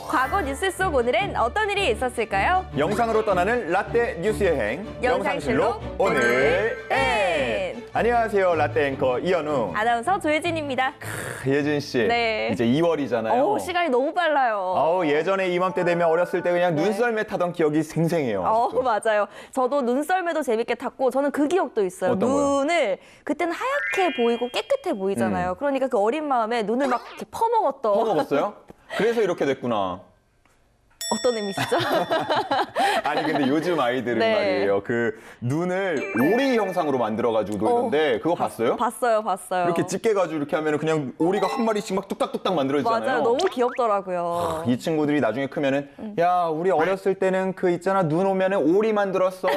과거 뉴스 속 오늘은 어떤 일이 있었을까요? 영상으로 떠나는 라떼 뉴스 여행 영상실록 오늘 N. 안녕하세요, 라떼 앵커 이현우. 아나운서 조혜진입니다. 예진 씨, 네. 이제 2월이잖아요. 시간이 너무 빨라요. 예전에 이맘때 되면 어렸을 때 그냥 눈썰매 타던 기억이 생생해요. 아직도. 맞아요. 저도 눈썰매도 재밌게 탔고 저는 그 기억도 있어요. 어떤 거요? 눈을 그때는 하얗게 보이고 깨끗해 보이잖아요. 그러니까 그 어린 마음에 눈을 막 이렇게 퍼먹었던. 퍼먹었어요? 그래서 이렇게 됐구나. 어떤 의미시죠? 아니 근데 요즘 아이들은 네. 말이에요. 그 눈을 오리 형상으로 만들어가지고 놀던데 그거 봤어요? 봤어요. 이렇게 집게가지고 이렇게 하면 그냥 오리가 한 마리씩 막 뚝딱뚝딱 만들어지잖아요. 맞아요. 너무 귀엽더라고요. 이 친구들이 나중에 크면은 야 우리 어렸을 때는 그 있잖아 눈 오면은 오리 만들었어.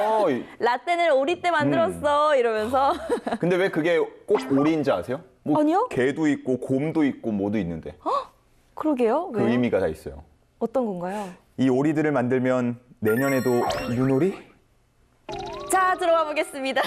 라떼는 오리 때 만들었어 이러면서. 근데 왜 그게 꼭 오리인지 아세요? 뭐 아니요? 개도 있고 곰도 있고 뭐도 있는데 그러게요. 그 왜요? 의미가 다 있어요. 어떤 건가요? 이 오리들을 만들면 내년에도 눈오리? 자, 들어가 보겠습니다.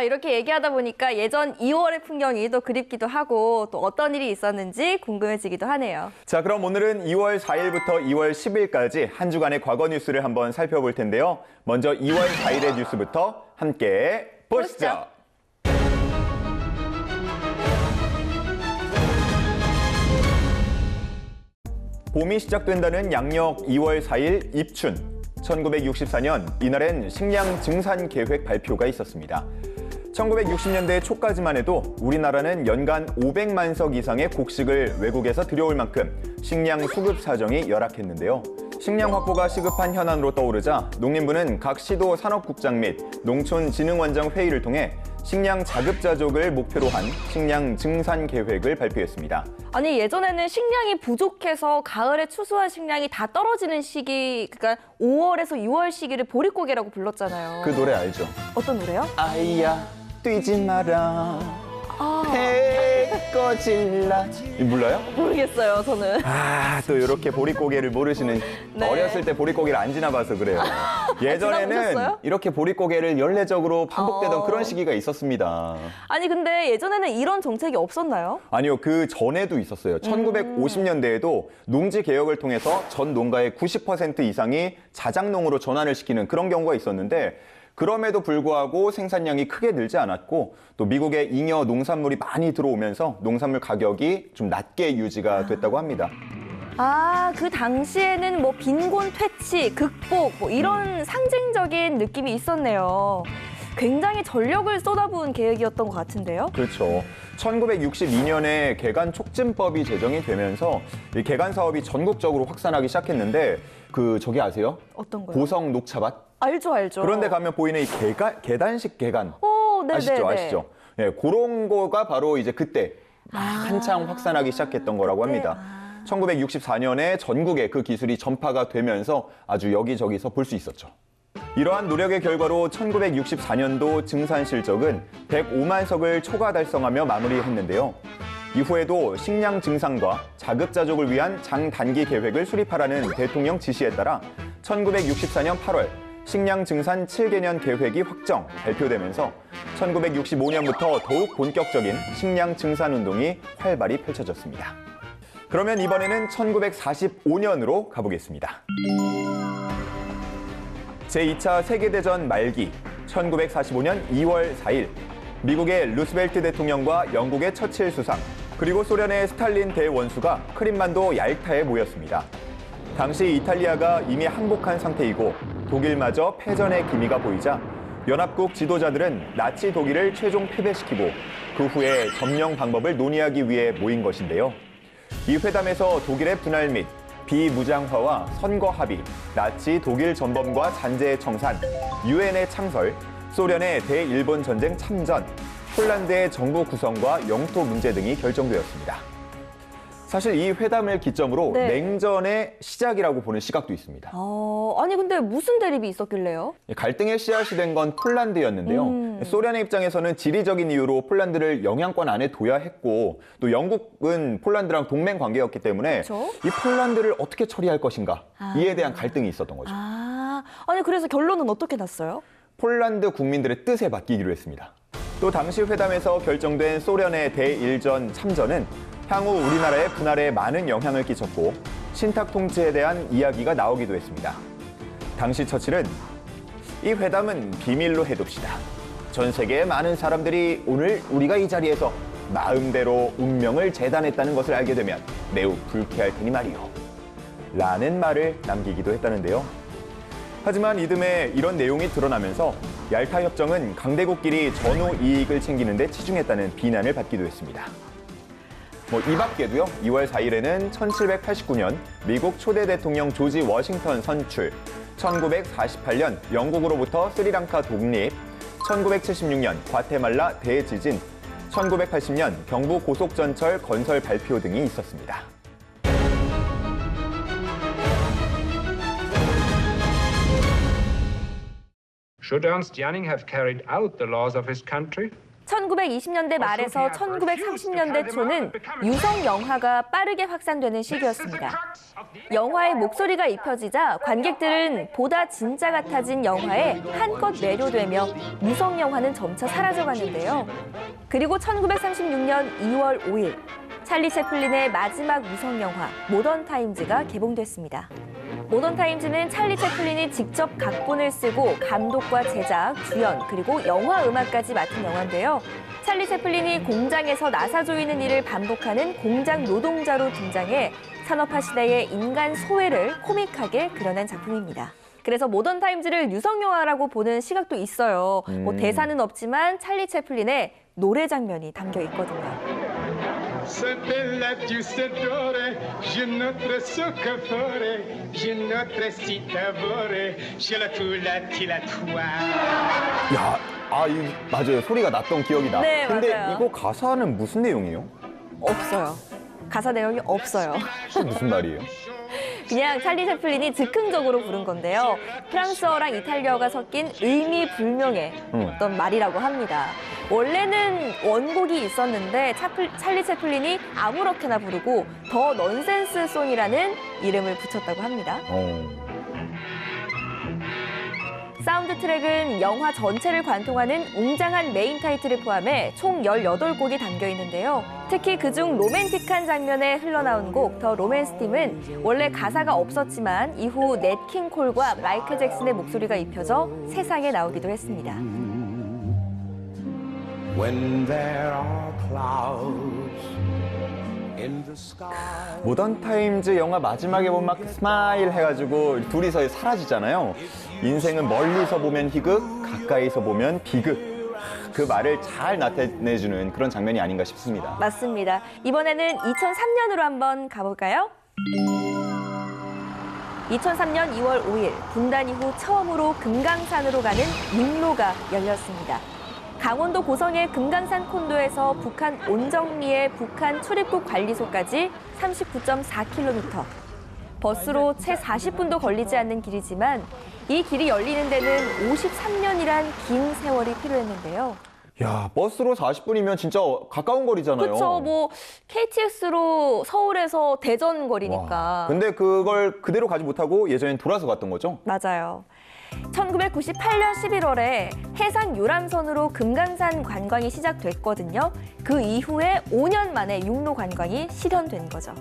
이렇게 얘기하다 보니까 예전 2월의 풍경이 또 그립기도 하고 또 어떤 일이 있었는지 궁금해지기도 하네요. 자, 그럼 오늘은 2월 4일부터 2월 10일까지 한 주간의 과거 뉴스를 한번 살펴볼 텐데요. 먼저 2월 4일의 뉴스부터 함께 보시죠. 봄이 시작된다는 양력 2월 4일 입춘. 1964년 이날엔 식량 증산 계획 발표가 있었습니다. 1960년대 초까지만 해도 우리나라는 연간 500만 석 이상의 곡식을 외국에서 들여올 만큼 식량 수급 사정이 열악했는데요. 식량 확보가 시급한 현안으로 떠오르자 농림부는 각 시도 산업국장 및 농촌진흥원장 회의를 통해 식량 자급자족을 목표로 한 식량 증산 계획을 발표했습니다. 아니 예전에는 식량이 부족해서 가을에 추수한 식량이 다 떨어지는 시기, 그러니까 5월에서 6월 시기를 보릿고개라고 불렀잖아요. 그 노래 알죠? 어떤 노래요? 아이야 뛰지 마라 해 꺼질라 몰라요? 모르겠어요, 저는. 또 이렇게 보릿고개를 모르시는 네. 어렸을 때 보릿고개를 안 지나봐서 그래요. 예전에는 지나보셨어요? 이렇게 보릿고개를 연례적으로 반복되던 그런 시기가 있었습니다. 아니 근데 예전에는 이런 정책이 없었나요? 아니요, 그 전에도 있었어요. 1950년대에도 농지 개혁을 통해서 전 농가의 90% 이상이 자작농으로 전환을 시키는 그런 경우가 있었는데 그럼에도 불구하고 생산량이 크게 늘지 않았고 또 미국의 잉여 농산물이 많이 들어오면서 농산물 가격이 좀 낮게 유지가 됐다고 합니다. 그 당시에는 뭐 빈곤 퇴치, 극복 뭐 이런 상징적인 느낌이 있었네요. 굉장히 전력을 쏟아부은 계획이었던 것 같은데요. 그렇죠. 1962년에 개간 촉진법이 제정이 되면서 이 개간 사업이 전국적으로 확산하기 시작했는데 저기 아세요? 어떤 거요? 고성 녹차밭? 알죠. 그런데 가면 보이는 이 계단식 개간 네네네. 아시죠? 예, 그런 거가 바로 이제 그때 한창 확산하기 시작했던 거라고 합니다. 1964년에 전국에 그 기술이 전파가 되면서 아주 여기저기서 볼 수 있었죠. 이러한 노력의 결과로 1964년도 증산 실적은 105만 석을 초과 달성하며 마무리했는데요. 이후에도 식량 증산과 자급자족을 위한 장단기 계획을 수립하라는 대통령 지시에 따라 1964년 8월 식량 증산 7개년 계획이 확정, 발표되면서 1965년부터 더욱 본격적인 식량 증산 운동이 활발히 펼쳐졌습니다. 그러면 이번에는 1945년으로 가보겠습니다. 제2차 세계대전 말기 1945년 2월 4일 미국의 루스벨트 대통령과 영국의 처칠 수상 그리고 소련의 스탈린 대원수가 크림반도 얄타에 모였습니다. 당시 이탈리아가 이미 항복한 상태이고 독일마저 패전의 기미가 보이자 연합국 지도자들은 나치 독일을 최종 패배시키고 그 후에 점령 방법을 논의하기 위해 모인 것인데요. 이 회담에서 독일의 분할 및 비무장화와 선거 합의, 나치 독일 전범과 잔재의 청산, 유엔의 창설, 소련의 대일본 전쟁 참전, 폴란드의 정부 구성과 영토 문제 등이 결정되었습니다. 사실 이 회담을 기점으로 냉전의 시작이라고 보는 시각도 있습니다. 아니 근데 무슨 대립이 있었길래요? 갈등의 씨앗이 된 건 폴란드였는데요. 소련의 입장에서는 지리적인 이유로 폴란드를 영향권 안에 둬야 했고 또 영국은 폴란드랑 동맹 관계였기 때문에 그쵸? 이 폴란드를 어떻게 처리할 것인가 이에 대한 갈등이 있었던 거죠. 아니 그래서 결론은 어떻게 났어요? 폴란드 국민들의 뜻에 맡기기로 했습니다. 또 당시 회담에서 결정된 소련의 대일전 참전은 향후 우리나라의 분할에 많은 영향을 끼쳤고 신탁 통치에 대한 이야기가 나오기도 했습니다. 당시 처칠은 이 회담은 비밀로 해둡시다. 전 세계의 많은 사람들이 오늘 우리가 이 자리에서 마음대로 운명을 재단했다는 것을 알게 되면 매우 불쾌할 테니 말이요. 라는 말을 남기기도 했다는데요. 하지만 이듬해 이런 내용이 드러나면서 얄타 협정은 강대국끼리 전후 이익을 챙기는 데 치중했다는 비난을 받기도 했습니다. 이 밖에도요. 2월 4일에는 1789년 미국 초대 대통령 조지 워싱턴 선출, 1948년 영국으로부터 스리랑카 독립, 1976년 과테말라 대지진, 1980년 경부 고속전철 건설 발표 등이 있었습니다. Should Ernst Janning have carried out the laws of his country? 1920년대 말에서 1930년대 초는 유성 영화가 빠르게 확산되는 시기였습니다. 영화의 목소리가 입혀지자 관객들은 보다 진짜 같아진 영화에 한껏 매료되며 유성 영화는 점차 사라져갔는데요. 그리고 1936년 2월 5일 찰리 채플린의 마지막 유성 영화 모던 타임즈가 개봉됐습니다. 모던 타임즈는 찰리 채플린이 직접 각본을 쓰고 감독과 제작, 주연, 그리고 영화 음악까지 맡은 영화인데요. 찰리 채플린이 공장에서 나사 조이는 일을 반복하는 공장 노동자로 등장해 산업화 시대의 인간 소외를 코믹하게 그려낸 작품입니다. 그래서 모던 타임즈를 유성 영화라고 보는 시각도 있어요. 대사는 없지만 찰리 채플린의 노래 장면이 담겨 있거든요. C'était la douce dorée, j'ai notre socafore, j'ai notre citavore, j'ai la toula tila toi. 야, 맞아요. 소리가 났던 기억이 나. 네, 근데 맞아요. 이거 가사는 무슨 내용이에요? 없어요. 가사 내용이 없어요. 무슨 말이에요? 그냥 찰리 채플린이 즉흥적으로 부른 건데요. 프랑스어랑 이탈리아어가 섞인 의미 불명의 어떤 말이라고 합니다. 원래는 원곡이 있었는데 찰리 채플린이 아무렇게나 부르고 더 넌센스 송이라는 이름을 붙였다고 합니다. 사운드 트랙은 영화 전체를 관통하는 웅장한 메인 타이틀을 포함해 총 18곡이 담겨 있는데요. 특히 그중 로맨틱한 장면에 흘러나온 곡 더 로맨스 팀은 원래 가사가 없었지만 이후 넷 킹 콜과 마이클 잭슨의 목소리가 입혀져 세상에 나오기도 했습니다. When there are clouds in the sky. 모던 타임즈 영화 마지막에 보면 막 스마일 해가지고 둘이서 사라지잖아요. 인생은 멀리서 보면 희극, 가까이서 보면 비극. 그 말을 잘 나타내주는 그런 장면이 아닌가 싶습니다. 맞습니다. 이번에는 2003년으로 한번 가볼까요? 2003년 2월 5일 분단 이후 처음으로 금강산으로 가는 육로가 열렸습니다. 강원도 고성의 금강산 콘도에서 북한 온정리의 북한 출입국 관리소까지 39.4km. 버스로 채 40분도 걸리지 않는 길이지만 이 길이 열리는 데는 53년이란 긴 세월이 필요했는데요. 야, 버스로 40분이면 진짜 가까운 거리잖아요. 그렇죠. KTX로 서울에서 대전 거리니까. 와, 근데 그걸 그대로 가지 못하고 예전엔 돌아서 갔던 거죠? 맞아요. 1998년 11월에 해상 유람선으로 금강산 관광이 시작됐거든요. 그 이후에 5년 만에 육로 관광이 실현된 거죠.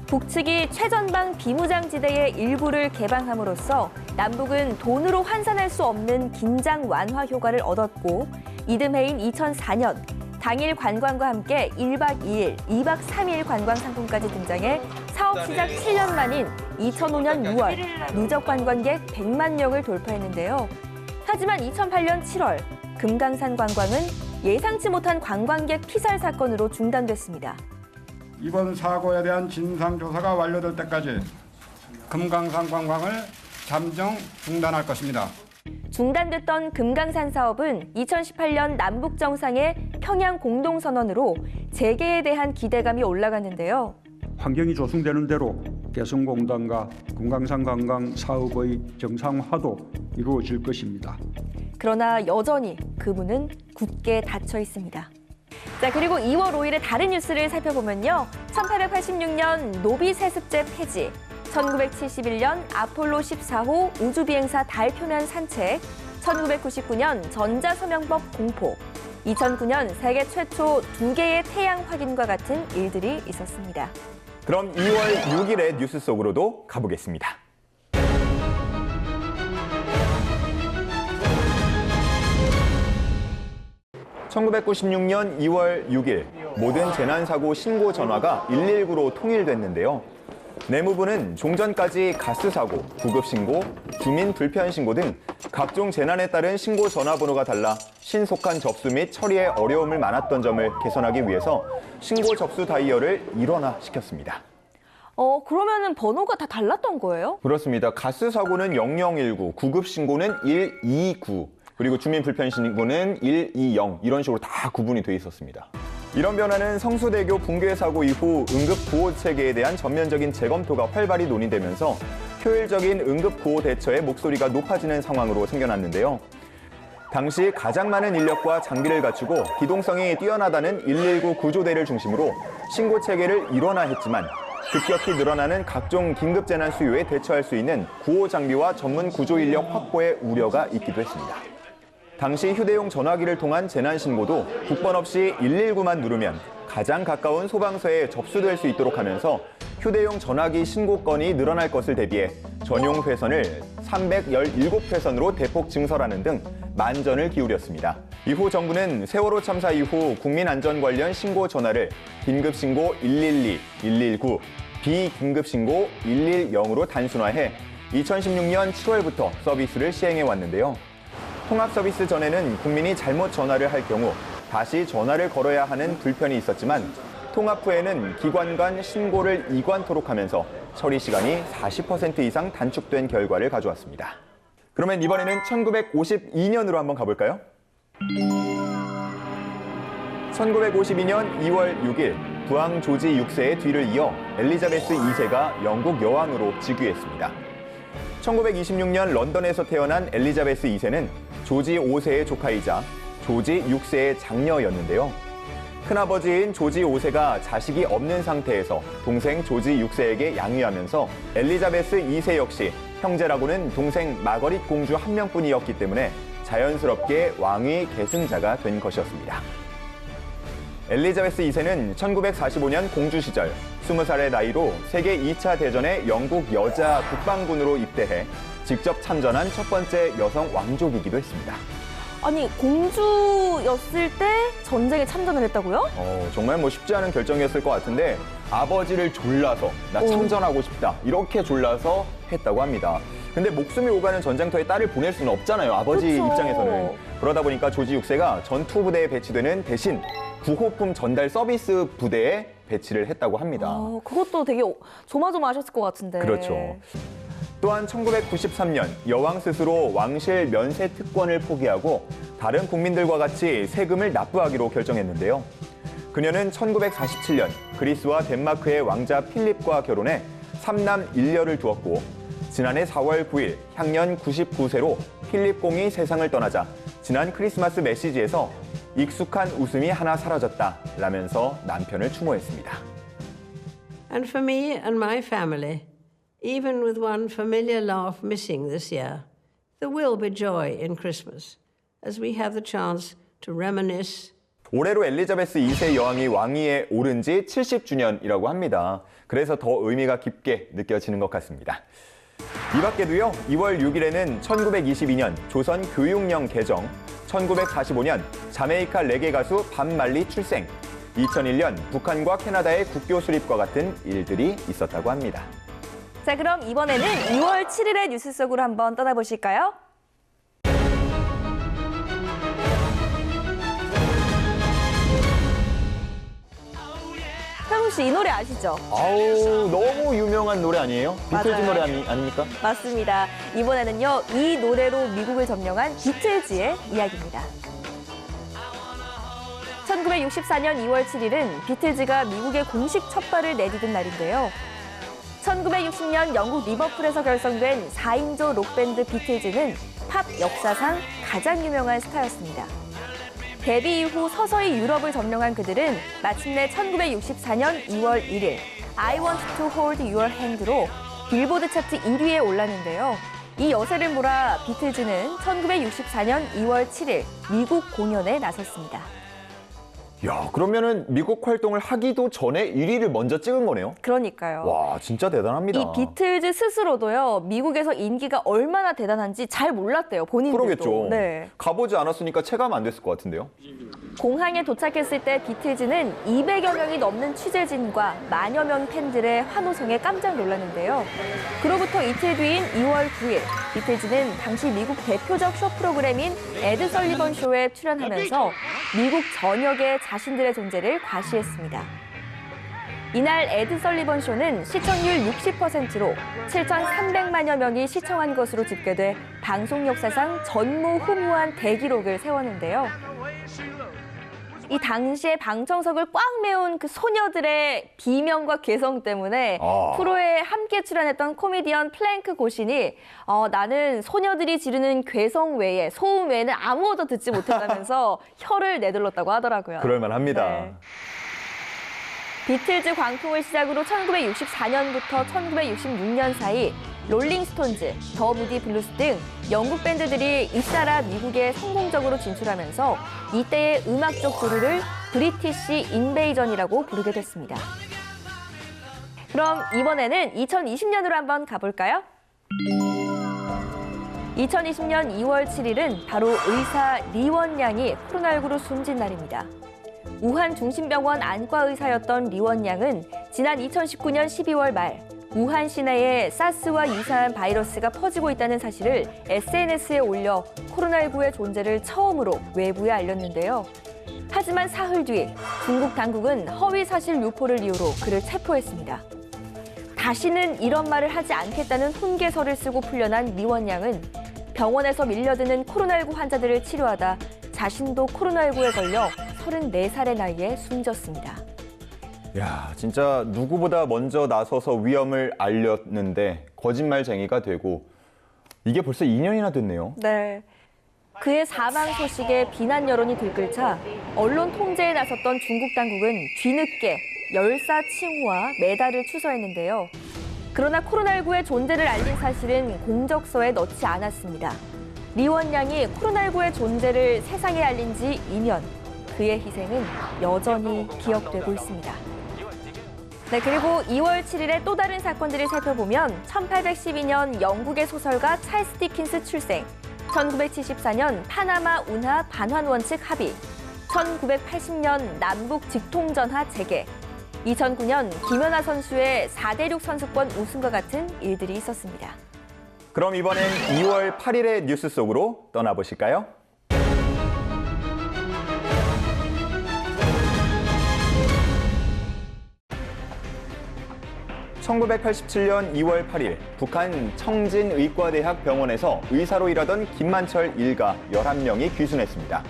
북측이 최전방 비무장지대의 일부를 개방함으로써 남북은 돈으로 환산할 수 없는 긴장 완화 효과를 얻었고 이듬해인 2004년 당일 관광과 함께 1박 2일, 2박 3일 관광 상품까지 등장해 사업 시작 7년 만인 2005년 6월 누적 관광객 100만 명을 돌파했는데요. 하지만 2008년 7월 금강산 관광은 예상치 못한 관광객 피살 사건으로 중단됐습니다. 이번 사고에 대한 진상조사가 완료될 때까지 금강산 관광을 잠정 중단할 것입니다. 중단됐던 금강산 사업은 2018년 남북 정상의 평양 공동선언으로 재개에 대한 기대감이 올라갔는데요. 환경이 조성되는 대로 개성공단과 금강산 관광 사업의 정상화도 이루어질 것입니다. 그러나 여전히 그 문은 굳게 닫혀 있습니다. 자, 그리고 2월 5일의 다른 뉴스를 살펴보면요. 1886년 노비 세습제 폐지, 1971년 아폴로 14호 우주비행사 달 표면 산책, 1999년 전자서명법 공포, 2009년 세계 최초 2개의 태양 확인과 같은 일들이 있었습니다. 그럼 2월 6일의 뉴스 속으로도 가보겠습니다. 1996년 2월 6일 모든 재난사고 신고 전화가 119로 통일됐는데요. 내무부는 종전까지 가스사고, 구급신고, 주민 불편신고 등 각종 재난에 따른 신고 전화번호가 달라 신속한 접수 및 처리에 어려움을 많았던 점을 개선하기 위해서 신고 접수 다이얼을 일원화시켰습니다. 그러면은 번호가 다 달랐던 거예요? 그렇습니다. 가스사고는 0019, 구급신고는 129, 그리고 주민 불편신고는 120 이런 식으로 다 구분이 돼 있었습니다. 이런 변화는 성수대교 붕괴 사고 이후 응급 구호 체계에 대한 전면적인 재검토가 활발히 논의되면서 효율적인 응급 구호 대처의 목소리가 높아지는 상황으로 생겨났는데요. 당시 가장 많은 인력과 장비를 갖추고 기동성이 뛰어나다는 119 구조대를 중심으로 신고 체계를 일원화했지만 급격히 늘어나는 각종 긴급 재난 수요에 대처할 수 있는 구호 장비와 전문 구조 인력 확보의 우려가 있기도 했습니다. 당시 휴대용 전화기를 통한 재난 신고도 국번 없이 119만 누르면 가장 가까운 소방서에 접수될 수 있도록 하면서 휴대용 전화기 신고 건이 늘어날 것을 대비해 전용 회선을 317회선으로 대폭 증설하는 등 만전을 기울였습니다. 이후 정부는 세월호 참사 이후 국민안전 관련 신고 전화를 긴급신고 112, 119, 비긴급신고 110으로 단순화해 2016년 7월부터 서비스를 시행해 왔는데요. 통합 서비스 전에는 국민이 잘못 전화를 할 경우 다시 전화를 걸어야 하는 불편이 있었지만 통합 후에는 기관 간 신고를 이관토록 하면서 처리 시간이 40% 이상 단축된 결과를 가져왔습니다. 그러면 이번에는 1952년으로 한번 가볼까요? 1952년 2월 6일 부왕 조지 6세의 뒤를 이어 엘리자베스 2세가 영국 여왕으로 즉위했습니다. 1926년 런던에서 태어난 엘리자베스 2세는 조지 5세의 조카이자 조지 6세의 장녀였는데요. 큰아버지인 조지 5세가 자식이 없는 상태에서 동생 조지 6세에게 양위하면서 엘리자베스 2세 역시 형제라고는 동생 마거릿 공주 한 명뿐이었기 때문에 자연스럽게 왕위 계승자가 된 것이었습니다. 엘리자베스 2세는 1945년 공주 시절 20살의 나이로 세계 2차 대전에 영국 여자 국방군으로 입대해 직접 참전한 첫 번째 여성 왕족이기도 했습니다. 아니, 공주였을 때 전쟁에 참전을 했다고요? 정말 쉽지 않은 결정이었을 것 같은데 아버지를 졸라서 나 참전하고 싶다 이렇게 졸라서 했다고 합니다. 근데 목숨이 오가는 전장터에 딸을 보낼 수는 없잖아요. 아버지 그쵸. 입장에서는. 그러다 보니까 조지 6세가 전투 부대에 배치되는 대신 구호품 전달 서비스 부대에 배치를 했다고 합니다. 그것도 되게 조마조마하셨을 것 같은데. 그렇죠. 또한 1993년 여왕 스스로 왕실 면세 특권을 포기하고 다른 국민들과 같이 세금을 납부하기로 결정했는데요. 그녀는 1947년 그리스와 덴마크의 왕자 필립과 결혼해 3남 1녀를 두었고 지난해 4월 9일 향년 99세로 필립 공이 세상을 떠나자 지난 크리스마스 메시지에서 익숙한 웃음이 하나 사라졌다라면서 남편을 추모했습니다. And for me and my family, even with one familiar laugh missing this year, there will be joy in Christmas as we have the chance to reminisce. 올해로 엘리자베스 2세 여왕이 왕위에 오른 지 70주년이라고 합니다. 그래서 더 의미가 깊게 느껴지는 것 같습니다. 이 밖에도요, 2월 6일에는 1922년 조선 교육령 개정, 1945년 자메이카 레게 가수 밥 말리 출생, 2001년 북한과 캐나다의 국교 수립과 같은 일들이 있었다고 합니다. 자, 그럼 이번에는 2월 7일의 뉴스 속으로 한번 떠나보실까요? 태국 씨, 이 노래 아시죠? 너무 유명한 노래 아니에요? 비틀즈 맞아요. 노래 아닙니까? 맞습니다. 이번에는요, 이 노래로 미국을 점령한 비틀즈의 이야기입니다. 1964년 2월 7일은 비틀즈가 미국에 공식 첫 발을 내디딘 날인데요. 1960년 영국 리버풀에서 결성된 4인조 록밴드 비틀즈는 팝 역사상 가장 유명한 스타였습니다. 데뷔 이후 서서히 유럽을 점령한 그들은 마침내 1964년 2월 1일 I Want to Hold Your Hand로 빌보드 차트 1위에 올랐는데요. 이 여세를 몰아 비틀즈는 1964년 2월 7일 미국 공연에 나섰습니다. 야, 그러면은 미국 활동을 하기도 전에 1위를 먼저 찍은 거네요? 그러니까요. 와, 진짜 대단합니다. 이 비틀즈 스스로도요, 미국에서 인기가 얼마나 대단한지 잘 몰랐대요, 본인들도. 그러겠죠. 네. 가보지 않았으니까 체감 안 됐을 것 같은데요? 공항에 도착했을 때 비틀즈는 200여 명이 넘는 취재진과 만여 명 팬들의 환호성에 깜짝 놀랐는데요. 그로부터 이틀 뒤인 2월 9일, 비틀즈는 당시 미국 대표적 쇼 프로그램인 에드 설리번 쇼에 출연하면서 미국 전역에 자신들의 존재를 과시했습니다. 이날 에드 설리번 쇼는 시청률 60%로 7,300만여 명이 시청한 것으로 집계돼 방송 역사상 전무후무한 대기록을 세웠는데요. 이 당시에 방청석을 꽉 메운 그 소녀들의 비명과 괴성 때문에 프로에 함께 출연했던 코미디언 플랭크 고신이 나는 소녀들이 지르는 괴성 외에 소음 외에는 아무것도 듣지 못했다면서 혀를 내둘렀다고 하더라고요. 그럴만합니다. 네. 비틀즈 광풍을 시작으로 1964년부터 1966년 사이 롤링스톤즈, 더 무디 블루스 등 영국 밴드들이 잇따라 미국에 성공적으로 진출하면서 이때의 음악적 조류를 브리티시 인베이전이라고 부르게 됐습니다. 그럼 이번에는 2020년으로 한번 가볼까요? 2020년 2월 7일은 바로 의사 리원양이 코로나19로 숨진 날입니다. 우한 중심병원 안과 의사였던 리원양은 지난 2019년 12월 말 우한 시내에 사스와 유사한 바이러스가 퍼지고 있다는 사실을 SNS에 올려 코로나19의 존재를 처음으로 외부에 알렸는데요. 하지만 사흘 뒤 중국 당국은 허위 사실 유포를 이유로 그를 체포했습니다. 다시는 이런 말을 하지 않겠다는 훈계서를 쓰고 풀려난 리원양은 병원에서 밀려드는 코로나19 환자들을 치료하다 자신도 코로나19에 걸려 34살의 나이에 숨졌습니다. 야, 진짜 누구보다 먼저 나서서 위험을 알렸는데 거짓말쟁이가 되고 이게 벌써 2년이나 됐네요. 네. 그의 사망 소식에 비난 여론이 들끓자 언론 통제에 나섰던 중국 당국은 뒤늦게 열사 칭호와 메달을 추서했는데요. 그러나 코로나19의 존재를 알린 사실은 공적서에 넣지 않았습니다. 리원양이 코로나19의 존재를 세상에 알린 지 2년. 그의 희생은 여전히 기억되고 있습니다. 네, 그리고 2월 7일에 또 다른 사건들을 살펴보면 1812년 영국의 소설가 찰스 디킨스 출생, 1974년 파나마 운하 반환 원칙 합의, 1980년 남북 직통전하 재개, 2009년 김연아 선수의 4대륙 선수권 우승과 같은 일들이 있었습니다. 그럼 이번엔 2월 8일의 뉴스 속으로 떠나보실까요? (1987년 2월 8일) 북한 청진의과대학 병원에서 의사로 일하던 김만철 일가 11명이 귀순했습니다.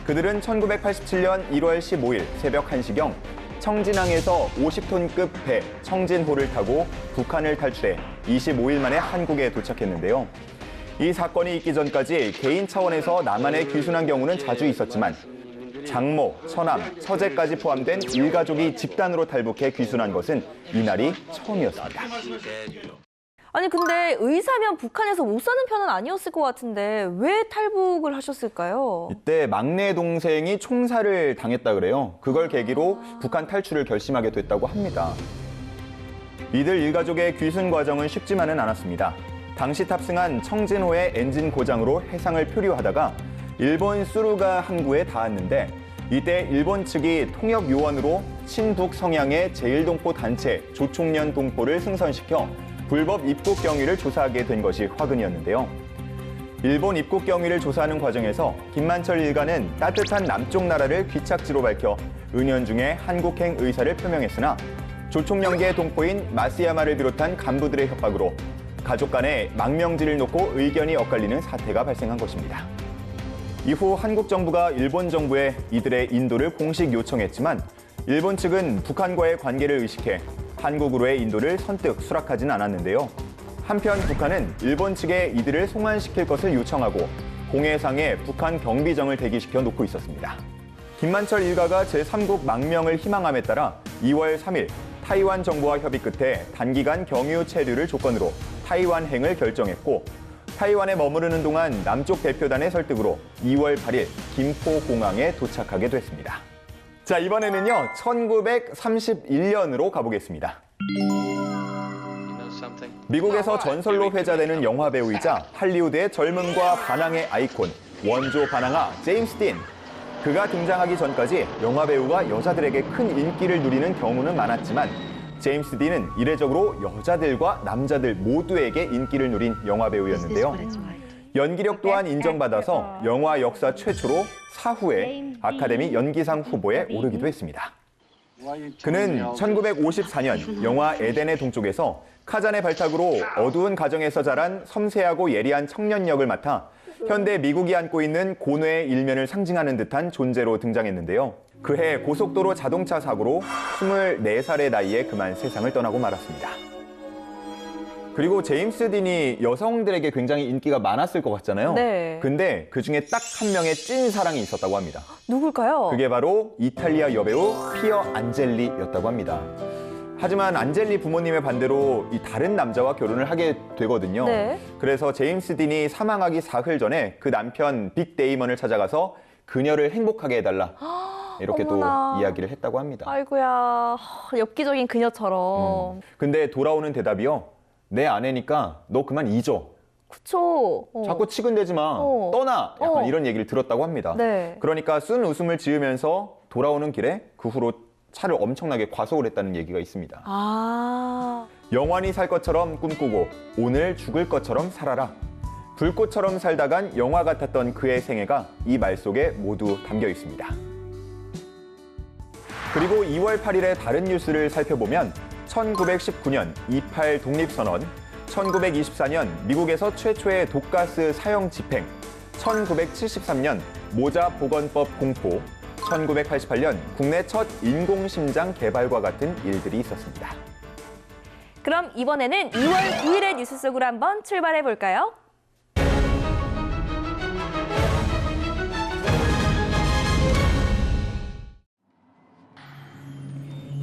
그들은 1987년 1월 15일 새벽 1시경 청진항에서 50톤급 배 청진호를 타고 북한을 탈출해 25일 만에 한국에 도착했는데요. 이 사건이 있기 전까지 개인 차원에서 남한에 귀순한 경우는 자주 있었지만 장모, 처남, 처제까지 포함된 일가족이 집단으로 탈북해 귀순한 것은 이날이 처음이었습니다. 아니 근데 의사면 북한에서 못 사는 편은 아니었을 것 같은데 왜 탈북을 하셨을까요? 이때 막내 동생이 총살을 당했다 그래요. 그걸 계기로 북한 탈출을 결심하게 됐다고 합니다. 이들 일가족의 귀순 과정은 쉽지만은 않았습니다. 당시 탑승한 청진호의 엔진 고장으로 해상을 표류하다가 일본 수루가 항구에 닿았는데 이때 일본 측이 통역 요원으로 친북 성향의 제1동포 단체 조총련 동포를 승선시켜 불법 입국 경위를 조사하게 된 것이 화근이었는데요. 일본 입국 경위를 조사하는 과정에서 김만철 일가는 따뜻한 남쪽 나라를 귀착지로 밝혀 은연중에 한국행 의사를 표명했으나 조총련계 동포인 마스야마를 비롯한 간부들의 협박으로 가족 간에 망명지를 놓고 의견이 엇갈리는 사태가 발생한 것입니다. 이후 한국 정부가 일본 정부에 이들의 인도를 공식 요청했지만 일본 측은 북한과의 관계를 의식해 한국으로의 인도를 선뜻 수락하진 않았는데요. 한편 북한은 일본 측에 이들을 송환시킬 것을 요청하고 공해상에 북한 경비정을 대기시켜 놓고 있었습니다. 김만철 일가가 제3국 망명을 희망함에 따라 2월 3일 타이완 정부와 협의 끝에 단기간 경유 체류를 조건으로 타이완행을 결정했고 타이완에 머무르는 동안 남쪽 대표단의 설득으로 2월 8일 김포공항에 도착하게 됐습니다. 자, 이번에는요, 1931년으로 가보겠습니다. 미국에서 전설로 회자되는 영화 배우이자 할리우드의 젊음과 반항의 아이콘, 원조 반항아 제임스 딘. 그가 등장하기 전까지 영화 배우가 여자들에게 큰 인기를 누리는 경우는 많았지만 제임스 딘은 이례적으로 여자들과 남자들 모두에게 인기를 누린 영화 배우였는데요. 연기력 또한 인정받아서 영화 역사 최초로 사후에 아카데미 연기상 후보에 오르기도 했습니다. 그는 1954년 영화 에덴의 동쪽에서 카잔의 발탁으로 어두운 가정에서 자란 섬세하고 예리한 청년 역을 맡아 현대 미국이 안고 있는 고뇌의 일면을 상징하는 듯한 존재로 등장했는데요. 그해 고속도로 자동차 사고로 24살의 나이에 그만 세상을 떠나고 말았습니다. 그리고 제임스 딘이 여성들에게 굉장히 인기가 많았을 것 같잖아요. 네. 근데 그중에 딱 한 명의 찐 사랑이 있었다고 합니다. 누굴까요? 그게 바로 이탈리아 여배우 피어 안젤리였다고 합니다. 하지만 안젤리 부모님의 반대로 이 다른 남자와 결혼을 하게 되거든요. 네. 그래서 제임스 딘이 사망하기 사흘 전에 그 남편 빅 데이먼을 찾아가서 그녀를 행복하게 해달라. 이렇게 어머나. 또 이야기를 했다고 합니다. 아이고야, 엽기적인 그녀처럼. 근데 돌아오는 대답이요. 내 아내니까 너 그만 잊어. 그쵸. 자꾸 치근대지 마. 떠나. 약간 이런 얘기를 들었다고 합니다. 네. 그러니까 쓴 웃음을 지으면서 돌아오는 길에 그 후로 차를 엄청나게 과속을 했다는 얘기가 있습니다. 아. 영원히 살 것처럼 꿈꾸고 오늘 죽을 것처럼 살아라. 불꽃처럼 살다간 영화 같았던 그의 생애가 이 말 속에 모두 담겨 있습니다. 그리고 2월 8일의 다른 뉴스를 살펴보면 1919년 28 독립선언, 1924년 미국에서 최초의 독가스 사형 집행, 1973년 모자 보건법 공포, 1988년 국내 첫 인공심장 개발과 같은 일들이 있었습니다. 그럼 이번에는 2월 9일의 뉴스 속으로 한번 출발해 볼까요?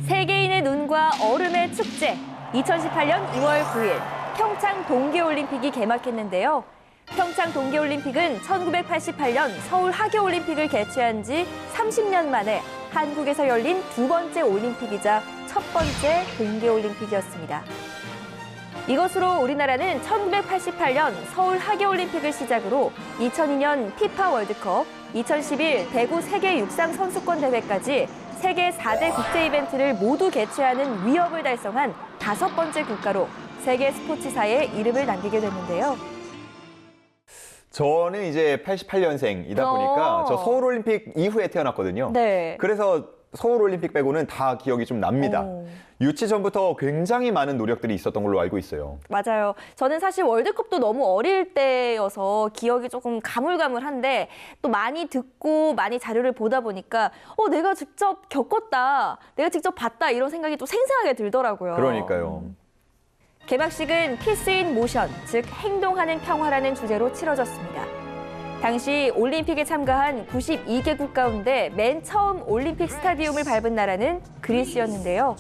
세계인의 눈과 얼음의 축제, 2018년 2월 9일 평창 동계올림픽이 개막했는데요. 평창 동계올림픽은 1988년 서울 하계올림픽을 개최한 지 30년 만에 한국에서 열린 두 번째 올림픽이자 첫 번째 동계올림픽이었습니다. 이것으로 우리나라는 1988년 서울 하계올림픽을 시작으로 2002년 피파 월드컵, 2011 대구 세계 육상 선수권 대회까지 세계 4대 국제 이벤트를 모두 개최하는 위협을 달성한 5번째 국가로 세계 스포츠사에 이름을 남기게 됐는데요. 저는 이제 88년생이다 보니까 저 서울올림픽 이후에 태어났거든요. 네. 그래서 서울올림픽 빼고는 다 기억이 좀 납니다. 유치 전부터 굉장히 많은 노력들이 있었던 걸로 알고 있어요. 맞아요. 저는 사실 월드컵도 너무 어릴 때여서 기억이 조금 가물가물한데 또 많이 듣고 많이 자료를 보다 보니까 내가 직접 겪었다, 내가 직접 봤다 이런 생각이 또 생생하게 들더라고요. 그러니까요. 개막식은 피스 인 모션, 즉 행동하는 평화라는 주제로 치러졌습니다. 당시 올림픽에 참가한 92개국 가운데 맨 처음 올림픽 스타디움을 밟은 나라는 그리스였는데요.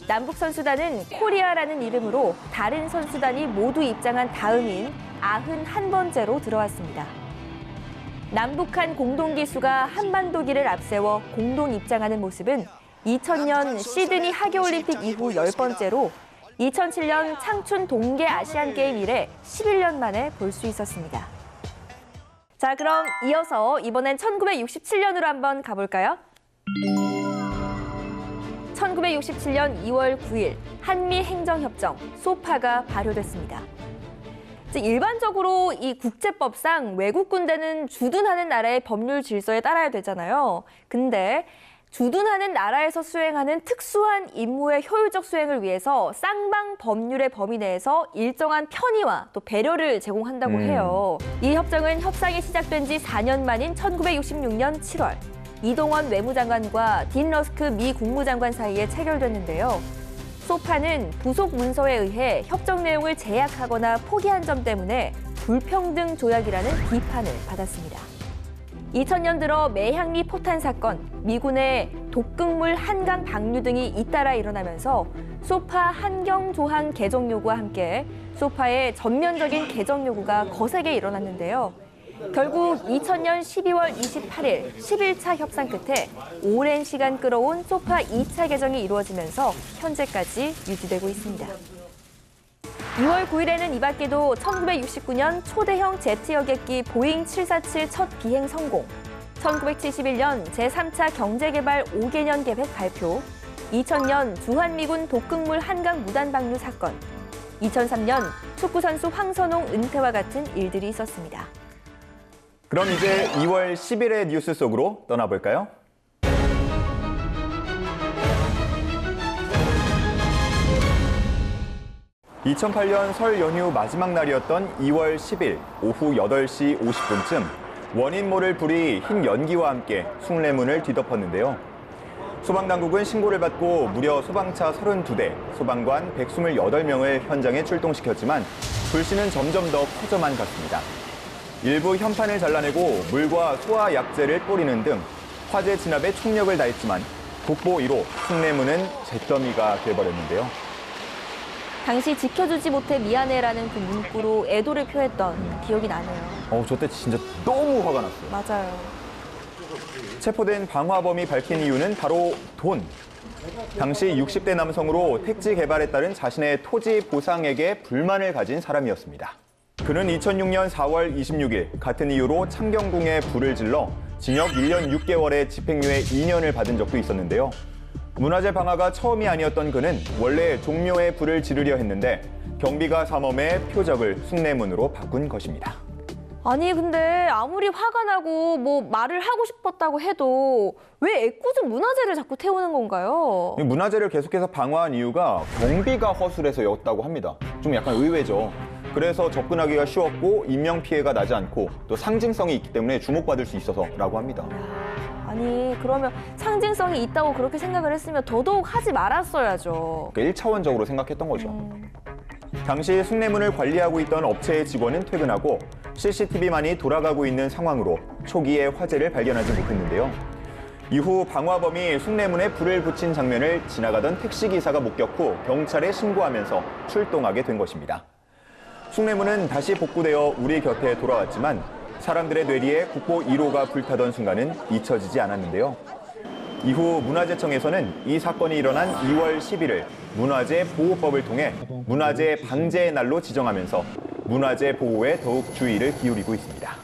남북 선수단은 코리아라는 이름으로 다른 선수단이 모두 입장한 다음인 91번째로 들어왔습니다. 남북한 공동기수가 한반도기를 앞세워 공동 입장하는 모습은 2000년 시드니 하계올림픽 이후 10번째로 2007년 창춘 동계 아시안게임 이래 11년 만에 볼 수 있었습니다. 자, 그럼 이어서 이번엔 1967년으로 한번 가볼까요? 1967년 2월 9일 한미행정협정 소파가 발효됐습니다. 일반적으로 이 국제법상 외국 군대는 주둔하는 나라의 법률 질서에 따라야 되잖아요. 근데 주둔하는 나라에서 수행하는 특수한 임무의 효율적 수행을 위해서 쌍방 법률의 범위 내에서 일정한 편의와 또 배려를 제공한다고 해요. 이 협정은 협상이 시작된 지 4년 만인 1966년 7월 이동원 외무장관과 딘 러스크 미 국무장관 사이에 체결됐는데요. 소파는 부속 문서에 의해 협정 내용을 제약하거나 포기한 점 때문에 불평등 조약이라는 비판을 받았습니다. 2000년 들어 매향리 포탄 사건, 미군의 독극물 한강 방류 등이 잇따라 일어나면서 소파 한경 조항 개정 요구와 함께 소파의 전면적인 개정 요구가 거세게 일어났는데요. 결국 2000년 12월 28일 11차 협상 끝에 오랜 시간 끌어온 소파 2차 개정이 이루어지면서 현재까지 유지되고 있습니다. 2월 9일에는 이 밖에도 1969년 초대형 제트 여객기 보잉 747 첫 비행 성공, 1971년 제3차 경제개발 5개년 계획 발표, 2000년 주한미군 독극물 한강 무단 방류 사건, 2003년 축구선수 황선홍 은퇴와 같은 일들이 있었습니다. 그럼 이제 2월 10일의 뉴스 속으로 떠나볼까요? (2008년) 설 연휴 마지막 날이었던 2월 10일 오후 8시 50분쯤 원인 모를 불이 흰 연기와 함께 숭례문을 뒤덮었는데요. 소방당국은 신고를 받고 무려 소방차 32대, 소방관 128명을 현장에 출동시켰지만 불씨는 점점 더 커져만 갔습니다. 일부 현판을 잘라내고 물과 소화약재를 뿌리는 등 화재 진압에 총력을 다했지만 국보 1호 숭례문은 잿더미가 돼버렸는데요. 당시 지켜주지 못해 미안해라는 그 문구로 애도를 표했던 기억이 나네요. 저 때 진짜 너무 화가 났어요. 맞아요. 체포된 방화범이 밝힌 이유는 바로 돈. 당시 60대 남성으로 택지 개발에 따른 자신의 토지 보상액에 불만을 가진 사람이었습니다. 그는 2006년 4월 26일 같은 이유로 창경궁에 불을 질러 징역 1년 6개월의 집행유예 2년을 받은 적도 있었는데요. 문화재 방화가 처음이 아니었던 그는 원래 종묘에 불을 지르려 했는데 경비가 삼엄해 표적을 숭례문으로 바꾼 것입니다. 아니 근데 아무리 화가 나고 뭐 말을 하고 싶었다고 해도 왜 애꿎은 문화재를 자꾸 태우는 건가요? 문화재를 계속해서 방화한 이유가 경비가 허술해서였다고 합니다. 좀 약간 의외죠. 그래서 접근하기가 쉬웠고 인명피해가 나지 않고 또 상징성이 있기 때문에 주목받을 수 있어서라고 합니다. 아니 그러면 상징성이 있다고 그렇게 생각을 했으면 더더욱 하지 말았어야죠. 1차원적으로 생각했던 거죠. 당시 숭례문을 관리하고 있던 업체의 직원은 퇴근하고 CCTV만이 돌아가고 있는 상황으로 초기에 화재를 발견하지 못했는데요. 이후 방화범이 숭례문에 불을 붙인 장면을 지나가던 택시기사가 목격 후 경찰에 신고하면서 출동하게 된 것입니다. 숭례문은 다시 복구되어 우리 곁에 돌아왔지만 사람들의 뇌리에 국보 1호가 불타던 순간은 잊혀지지 않았는데요. 이후 문화재청에서는 이 사건이 일어난 2월 11일 문화재 보호법을 통해 문화재 방제의 날로 지정하면서 문화재 보호에 더욱 주의를 기울이고 있습니다.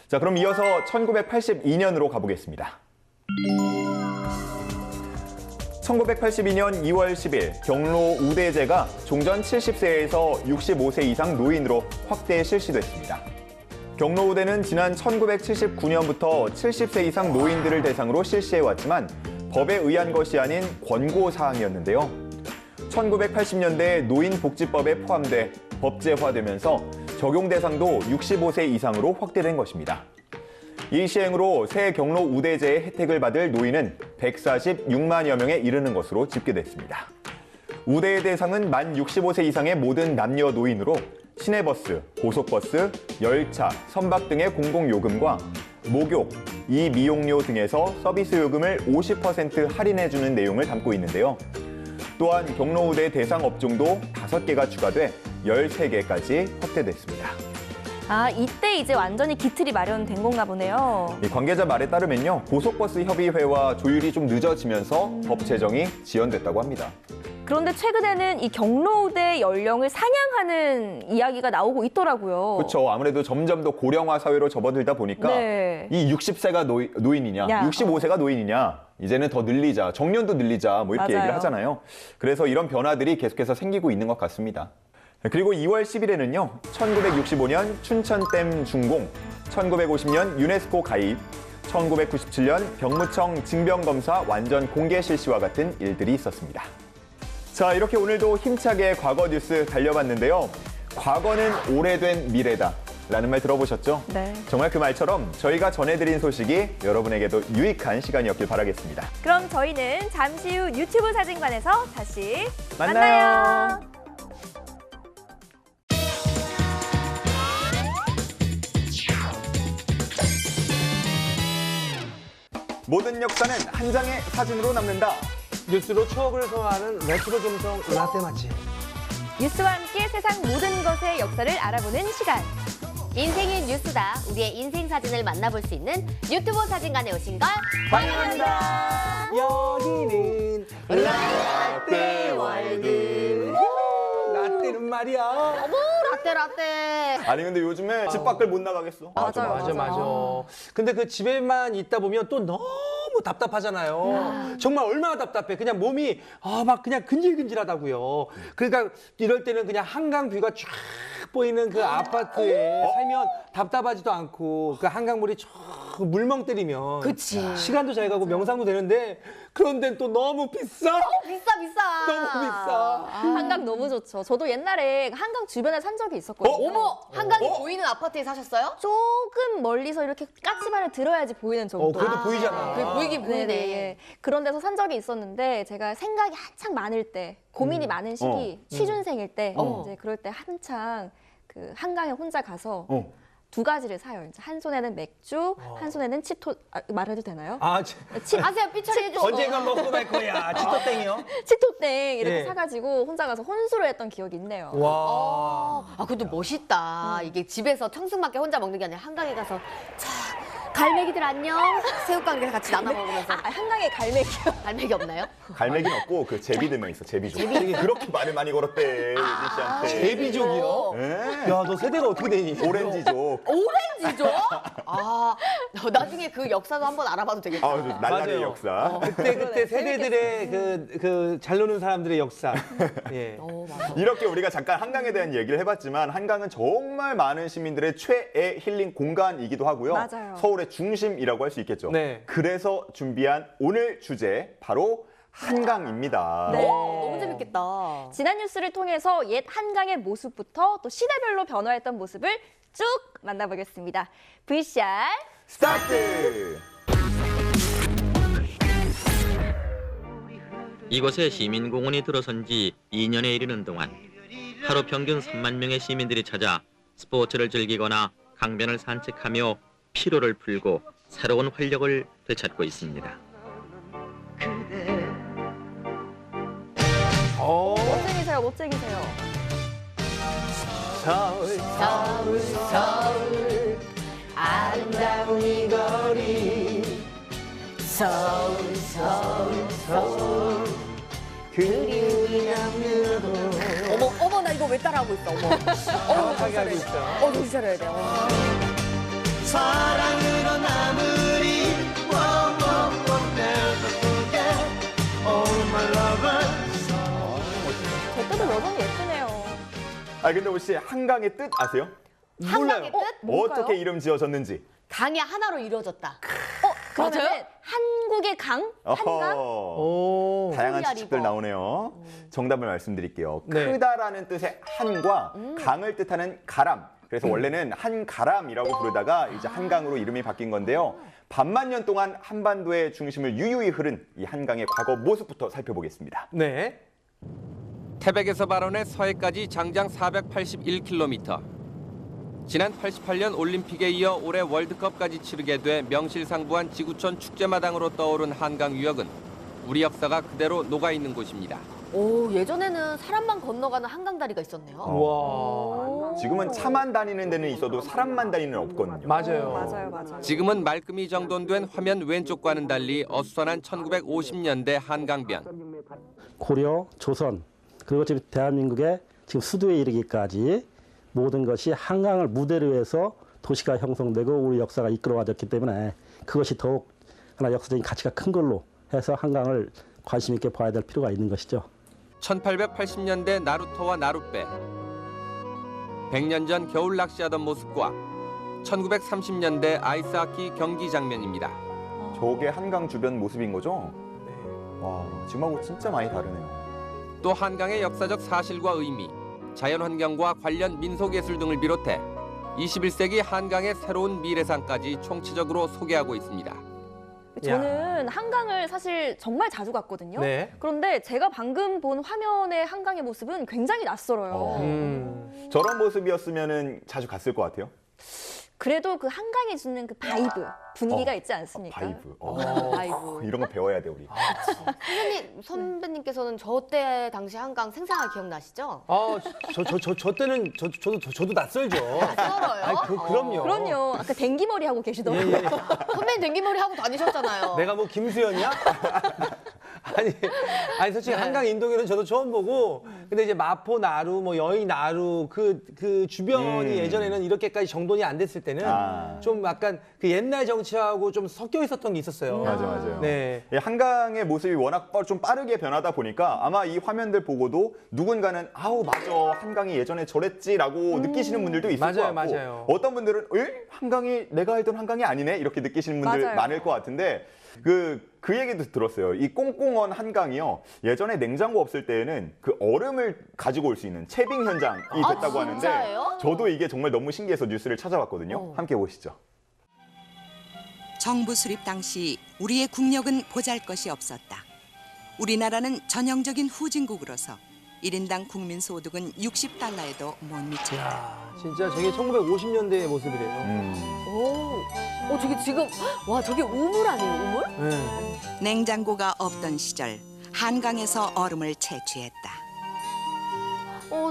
자, 그럼 이어서 1982년으로 가보겠습니다. 1982년 2월 10일 경로 우대제가 종전 70세에서 65세 이상 노인으로 확대 실시됐습니다. 경로 우대는 지난 1979년부터 70세 이상 노인들을 대상으로 실시해왔지만 법에 의한 것이 아닌 권고사항이었는데요. 1980년대 노인복지법에 포함돼 법제화되면서 적용 대상도 65세 이상으로 확대된 것입니다. 이 시행으로 새 경로 우대제의 혜택을 받을 노인은 146만여 명에 이르는 것으로 집계됐습니다. 우대의 대상은 만 65세 이상의 모든 남녀 노인으로 시내버스, 고속버스, 열차, 선박 등의 공공요금과 목욕, 이미용료 등에서 서비스 요금을 50% 할인해주는 내용을 담고 있는데요. 또한 경로 우대 대상 업종도 5개가 추가돼 13개까지 확대됐습니다. 아, 이때 이제 완전히 기틀이 마련된 건가 보네요. 관계자 말에 따르면요, 고속버스 협의회와 조율이 좀 늦어지면서 법 제정이 지연됐다고 합니다. 그런데 최근에는 이 경로 우대 연령을 상향하는 이야기가 나오고 있더라고요. 그렇죠. 아무래도 점점 더 고령화 사회로 접어들다 보니까 네. 이 60세가 노인이냐, 65세가 노인이냐, 이제는 더 늘리자, 정년도 늘리자, 뭐 이렇게 맞아요. 얘기를 하잖아요. 그래서 이런 변화들이 계속해서 생기고 있는 것 같습니다. 그리고 2월 10일에는요, 1965년 춘천댐 준공, 1950년 유네스코 가입, 1997년 병무청 징병검사 완전 공개 실시와 같은 일들이 있었습니다. 자, 이렇게 오늘도 힘차게 과거 뉴스 달려봤는데요. 과거는 오래된 미래다 라는 말 들어보셨죠? 네. 정말 그 말처럼 저희가 전해드린 소식이 여러분에게도 유익한 시간이었길 바라겠습니다. 그럼 저희는 잠시 후 유튜브 사진관에서 다시 만나요. 모든 역사는 한 장의 사진으로 남는다. 뉴스로 추억을 소화하는 레트로 감성 라떼 맛집. 뉴스와 함께 세상 모든 것의 역사를 알아보는 시간. 인생이 뉴스다. 우리의 인생 사진을 만나볼 수 있는 유튜브 사진관에 오신 걸 환영합니다. 여기는 라떼 월드. 라떼는 말이야. 어머, 라떼. 아니 근데 요즘에 집 밖을 못 나가겠어. 맞아. 근데 그 집에만 있다 보면 또 너무 답답하잖아요. 정말 얼마나 답답해. 그냥 몸이 막 그냥 근질근질하다고요. 그러니까 이럴 때는 그냥 한강 뷰가 쫙 보이는 그 아파트에 살면 답답하지도 않고 그 한강물이 쫙 물멍 때리면 그치. 시간도 잘 가고 명상도 되는데 그런 데는 또 너무 비싸. 비싸. 너무 비싸. 한강 너무 좋죠. 저도 옛날에 한강 주변에 산 적이 있었거든요. 어머, 한강이 보이는 아파트에 사셨어요? 조금 멀리서 이렇게 까치발을 들어야지 보이는 정도. 그래도 보이잖아. 그게 보이긴 보이네. 네네. 그런 데서 산 적이 있었는데 제가 생각이 한창 많을 때, 고민이 많은 시기, 취준생일 때, 이제 그럴 때 한창 그 한강에 혼자 가서 두 가지를 사요. 이제 한 손에는 맥주, 한 손에는 치토. 말해도 되나요? 아세요? 삐처리 해주시고. 언젠가 먹고 갈 거야. 치토땡이요? 치토땡 이렇게 예. 사가지고 혼자 가서 혼술을 했던 기억이 있네요. 와. 그것도 멋있다. 이게 집에서 청승맞게 혼자 먹는 게 아니라 한강에 가서 자, 갈매기들 안녕. 새우깡이랑 같이 나눠 먹으면서. 한강에 갈매기요. 갈매기 없나요? 갈매기는 없고 그 제비들만 있어. 제비족. 그렇게 말을 많이 걸었대 유진 씨한테. 제비족이요? 예. 야, 너 세대가 어떻게 되니? 오렌지족. 오렌지죠? 나중에 그 역사도 한번 알아봐도 되겠다. 날라리의 맞아요. 역사. 그때 세대들의 그 잘 노는 사람들의 역사. 예. 맞아. 이렇게 우리가 잠깐 한강에 대한 얘기를 해봤지만 한강은 정말 많은 시민들의 최애 힐링 공간이기도 하고요. 맞아요. 서울의 중심이라고 할 수 있겠죠. 네. 그래서 준비한 오늘 주제 바로 한강입니다. 네. 너무 재밌겠다. 지난 뉴스를 통해서 옛 한강의 모습부터 또 시대별로 변화했던 모습을 쭉 만나보겠습니다. VCR 스타트! 이곳에 시민공원이 들어선 지 2년에 이르는 동안 하루 평균 3만 명의 시민들이 찾아 스포츠를 즐기거나 강변을 산책하며 피로를 풀고 새로운 활력을 되찾고 있습니다. 멋쟁이세요, 멋쟁이세요. 서울 아름다운 이 거리 서울 그리움이 남는 곳 어머, 나 이거 왜 따라하고 있어? 어머. 정확하게 알고 있어요. 정신 차려야 돼. 사랑으로 나무리 never forget all my lovers 저 때도 여성이 예쁘네요. 근데 혹시 한강의 뜻 아세요? 한강의 뜻? 뭘까요? 어떻게 이름 지어졌는지. 강이 하나로 이루어졌다. 그러면 맞아요? 한국의 강? 한강? 오. 다양한 콩자리버. 추측들 나오네요. 정답을 말씀드릴게요. 네. 크다라는 뜻의 한과 강을 뜻하는 가람. 그래서 원래는 한가람이라고 부르다가 이제 한강으로 이름이 바뀐 건데요. 반만 년 동안 한반도의 중심을 유유히 흐른 이 한강의 과거 모습부터 살펴보겠습니다. 네. 태백에서 발원해 서해까지 장장 481km. 지난 88년 올림픽에 이어 올해 월드컵까지 치르게 돼 명실상부한 지구촌 축제마당으로 떠오른 한강 유역은 우리 역사가 그대로 녹아있는 곳입니다. 예전에는 사람만 건너가는 한강다리가 있었네요. 와. 지금은 차만 다니는 데는 있어도 사람만 다니는 데는 없거든요. 맞아요. 지금은 말끔히 정돈된 화면 왼쪽과는 달리 어수선한 1950년대 한강변. 고려, 조선, 그리고 지금 대한민국의 지금 수도에 이르기까지 모든 것이 한강을 무대로 해서 도시가 형성되고 우리 역사가 이끌어와졌기 때문에 그것이 더욱 하나 역사적인 가치가 큰 걸로 해서 한강을 관심 있게 봐야 될 필요가 있는 것이죠. 1880년대 나루터와 나룻배, 100년 전 겨울 낚시하던 모습과 1930년대 아이스하키 경기 장면입니다. 저게 한강 주변 모습인 거죠? 와, 지금하고 진짜 많이 다르네요. 또 한강의 역사적 사실과 의미, 자연환경과 관련 민속예술 등을 비롯해 21세기 한강의 새로운 미래상까지 총체적으로 소개하고 있습니다. 저는 한강을 사실 정말 자주 갔거든요. 네. 그런데 제가 방금 본 화면의 한강의 모습은 굉장히 낯설어요. 저런 모습이었으면 자주 갔을 것 같아요. 그래도 그 한강이 주는 그 바이브, 분위기가 있지 않습니까? 바이브. 바이브. 이런 거 배워야 돼, 우리. 선배님께서는 저 때 당시 한강 생생하게 기억나시죠? 저 때는 저도 낯설죠. 낯설어요? 아니, 그럼요. 그럼요. 아까 댕기머리 하고 계시더라고요. 예. 선배님 댕기머리 하고 다니셨잖아요. 내가 뭐 김수현이야? 아니 솔직히 한강 인도교는 저도 처음 보고, 근데 이제 마포 나루, 뭐 여의 나루 그 주변이 예전에는 이렇게까지 정돈이 안 됐을 때는 좀 약간 그 옛날 정치하고 좀 섞여 있었던 게 있었어요. 맞아요. 네. 이 한강의 모습이 워낙 좀 빠르게 변하다 보니까 아마 이 화면들 보고도 누군가는 아우 맞아 한강이 예전에 저랬지라고 느끼시는 분들도 있을 것 같고, 맞아요. 어떤 분들은 한강이 내가 알던 한강이 아니네 이렇게 느끼시는 분들 맞아요. 많을 것 같은데 그 얘기도 들었어요. 이 꽁꽁언 한강이요. 예전에 냉장고 없을 때에는 그 얼음을 가지고 올 수 있는 채빙 현장이 됐다고 하는데 진짜예요? 저도 이게 정말 너무 신기해서 뉴스를 찾아봤거든요. 함께 보시죠. 정부 수립 당시 우리의 국력은 보잘것이 없었다. 우리나라는 전형적인 후진국으로서 1인당 국민 소득은 60달러에도 못 미쳤다. 진짜 저게 1950년대의 모습이래요. 저게 지금 와 저게 우물 아니에요, 우물? 냉장고가 없던 시절 한강에서 얼음을 채취했다.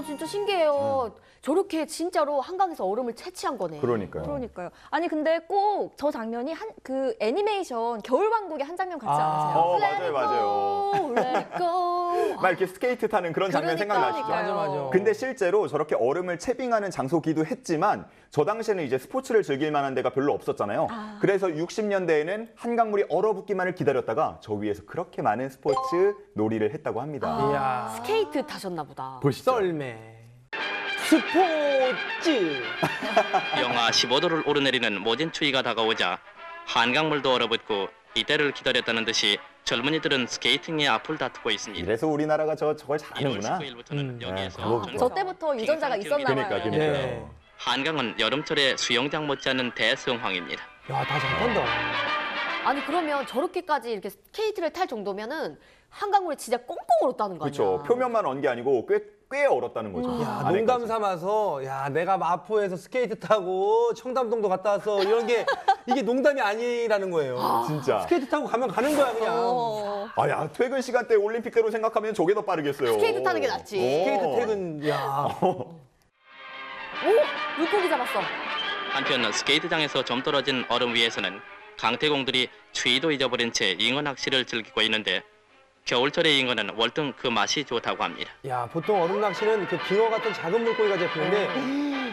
진짜 신기해요. 저렇게 진짜로 한강에서 얼음을 채취한 거네. 그러니까요. 아니 근데 꼭 저 장면이 그 애니메이션 겨울왕국의 한 장면 같지 않으세요? 맞아요. Let it go. 막 이렇게 스케이트 타는 그런 장면 생각나시죠? 맞아. 근데 실제로 저렇게 얼음을 채빙하는 장소기도 했지만 저 당시에는 이제 스포츠를 즐길 만한 데가 별로 없었잖아요. 그래서 60년대에는 한강물이 얼어붙기만을 기다렸다가 저 위에서 그렇게 많은 스포츠 놀이를 했다고 합니다. 스케이트 타셨나 보다. 보시죠. 썰매. 스포츠. 영하 15도를 오르내리는 모진 추위가 다가오자 한강물도 얼어붙고 이때를 기다렸다는 듯이 젊은이들은 스케이팅에 앞을 다투고 있습니다. 이래서 우리나라가 저걸 잘하는구나. 19일부터는 여기에서 저 때부터 유전자가 있었나 봐요. 그러니까. 한강은 여름철에 수영장 못지않은 대성황입니다. 야, 다 잘 탄다. 아니 그러면 저렇게까지 이렇게 스케이트를 탈 정도면은 한강물이 진짜 꽁꽁 얼었다는 거 아니야? 그렇죠. 표면만 언 게 아니고 꽤 얼었다는 거죠. 야, 농담 삼아서 내가 마포에서 스케이트 타고 청담동도 갔다 와서 이런 게 이게 농담이 아니라는 거예요. 진짜. 스케이트 타고 가면 가는 거야 그냥. 퇴근 시간대 올림픽대로 생각하면 저게 더 빠르겠어요. 스케이트 타는 게 낫지. 스케이트 퇴근. 물고기 잡았어. 한편 스케이트장에서 점 떨어진 얼음 위에서는 강태공들이 추위도 잊어버린 채 잉어 낚시를 즐기고 있는데 겨울철의 잉어는 월등 그 맛이 좋다고 합니다. 야, 보통 얼음 낚시는 그 빙어 같은 작은 물고기가 잡히는데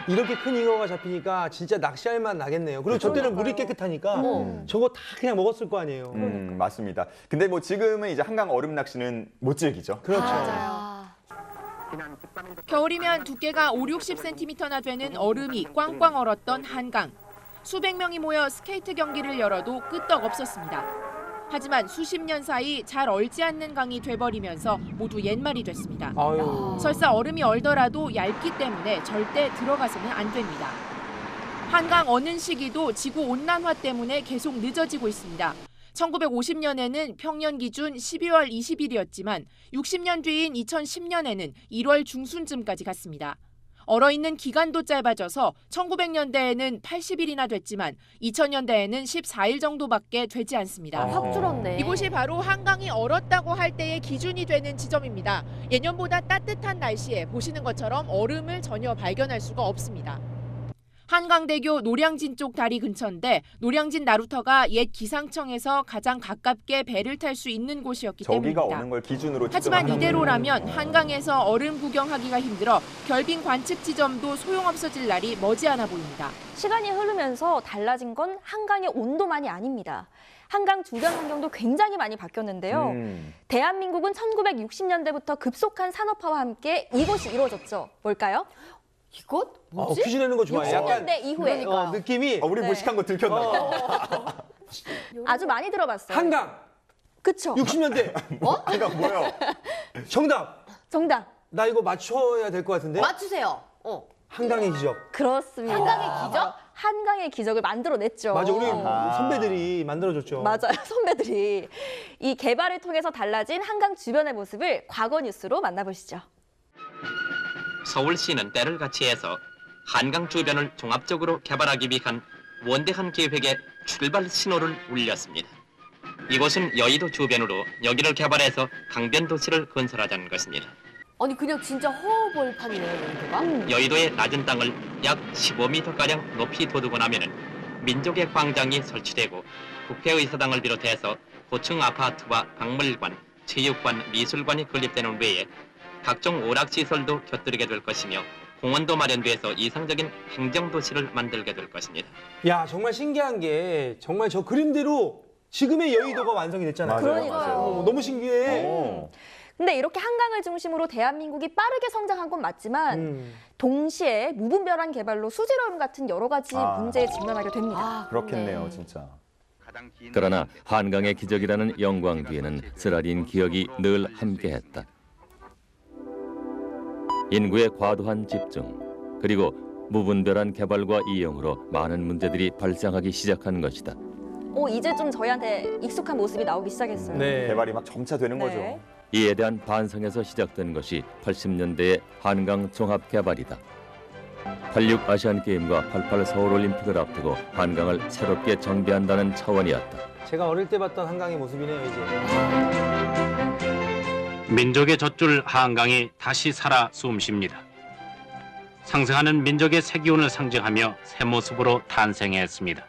이렇게 큰 잉어가 잡히니까 진짜 낚시할 맛 나겠네요. 그리고 저 때는 물이 깨끗하니까 저거 다 그냥 먹었을 거 아니에요. 맞습니다. 근데 뭐 지금은 이제 한강 얼음 낚시는 못 즐기죠. 그렇죠. 겨울이면 두께가 50-60cm나 되는 얼음이 꽝꽝 얼었던 한강. 수백 명이 모여 스케이트 경기를 열어도 끄떡없었습니다. 하지만 수십 년 사이 잘 얼지 않는 강이 돼버리면서 모두 옛말이 됐습니다. 설사 얼음이 얼더라도 얇기 때문에 절대 들어가서는 안 됩니다. 한강 어느 시기도 지구온난화 때문에 계속 늦어지고 있습니다. 1950년에는 평년 기준 12월 20일이었지만 60년 뒤인 2010년에는 1월 중순쯤까지 갔습니다. 얼어있는 기간도 짧아져서 1900년대에는 80일이나 됐지만 2000년대에는 14일 정도밖에 되지 않습니다. 확 줄었네. 이곳이 바로 한강이 얼었다고 할 때의 기준이 되는 지점입니다. 예년보다 따뜻한 날씨에 보시는 것처럼 얼음을 전혀 발견할 수가 없습니다. 한강대교 노량진 쪽 다리 근처인데 노량진 나루터가 옛 기상청에서 가장 가깝게 배를 탈 수 있는 곳이었기 때문입니다. 저기가 오는 걸 기준으로 하지만 이대로라면 한강에서 얼음 구경하기가 힘들어 결빙 관측 지점도 소용없어질 날이 머지않아 보입니다. 시간이 흐르면서 달라진 건 한강의 온도만이 아닙니다. 한강 주변 환경도 굉장히 많이 바뀌었는데요. 대한민국은 1960년대부터 급속한 산업화와 함께 이것이 이루어졌죠. 뭘까요? 이것? 뭐지? 퀴즈 내는 거 좋아해. 60년대 이후에. 느낌이. 우리 무식한 거 들켰나? 아주 많이 들어봤어요. 한강. 그쵸. 60년대. 한강 뭐요? 정답. 나 이거 맞춰야 될 것 같은데. 맞추세요. 한강의 기적. 그렇습니다. 한강의 기적? 한강의 기적을 만들어냈죠. 맞아, 우리 선배들이 만들어줬죠. 맞아요, 선배들이. 이 개발을 통해서 달라진 한강 주변의 모습을 과거 뉴스로 만나보시죠. 서울시는 때를 같이 해서 한강 주변을 종합적으로 개발하기 위한 원대한 계획에 출발 신호를 울렸습니다. 이곳은 여의도 주변으로 여기를 개발해서 강변 도시를 건설하자는 것입니다. 아니 그냥 진짜 허허벌판이네요, 여기가. 여의도의 낮은 땅을 약 15m가량 높이 돋우고 나면은 민족의 광장이 설치되고 국회의사당을 비롯해서 고층 아파트와 박물관, 체육관, 미술관이 건립되는 외에 각종 오락시설도 곁들이게 될 것이며 공원도 마련돼서 이상적인 행정도시를 만들게 될 것입니다. 야, 정말 신기한 게 정말 저 그림대로 지금의 여의도가 완성이 됐잖아요. 그러니까요. 너무 신기해. 근데 이렇게 한강을 중심으로 대한민국이 빠르게 성장한 건 맞지만 동시에 무분별한 개발로 수질오염 같은 여러 가지 문제에 직면하게 됩니다. 그렇겠네요, 진짜. 그러나 한강의 기적이라는 영광 뒤에는 쓰라린 기억이 늘 함께했다. 인구의 과도한 집중, 그리고 무분별한 개발과 이용으로 많은 문제들이 발생하기 시작한 것이다. 이제 좀 저희한테 익숙한 모습이 나오기 시작했어요. 개발이 막 점차 되는 거죠. 이에 대한 반성에서 시작된 것이 80년대의 한강 종합 개발이다. 86 아시안게임과 88 서울올림픽을 앞두고 한강을 새롭게 정비한다는 차원이었다. 제가 어릴 때 봤던 한강의 모습이네요, 이제. 민족의 젖줄 한강이 다시 살아 숨쉽니다. 상승하는 민족의 새 기운을 상징하며 새 모습으로 탄생했습니다.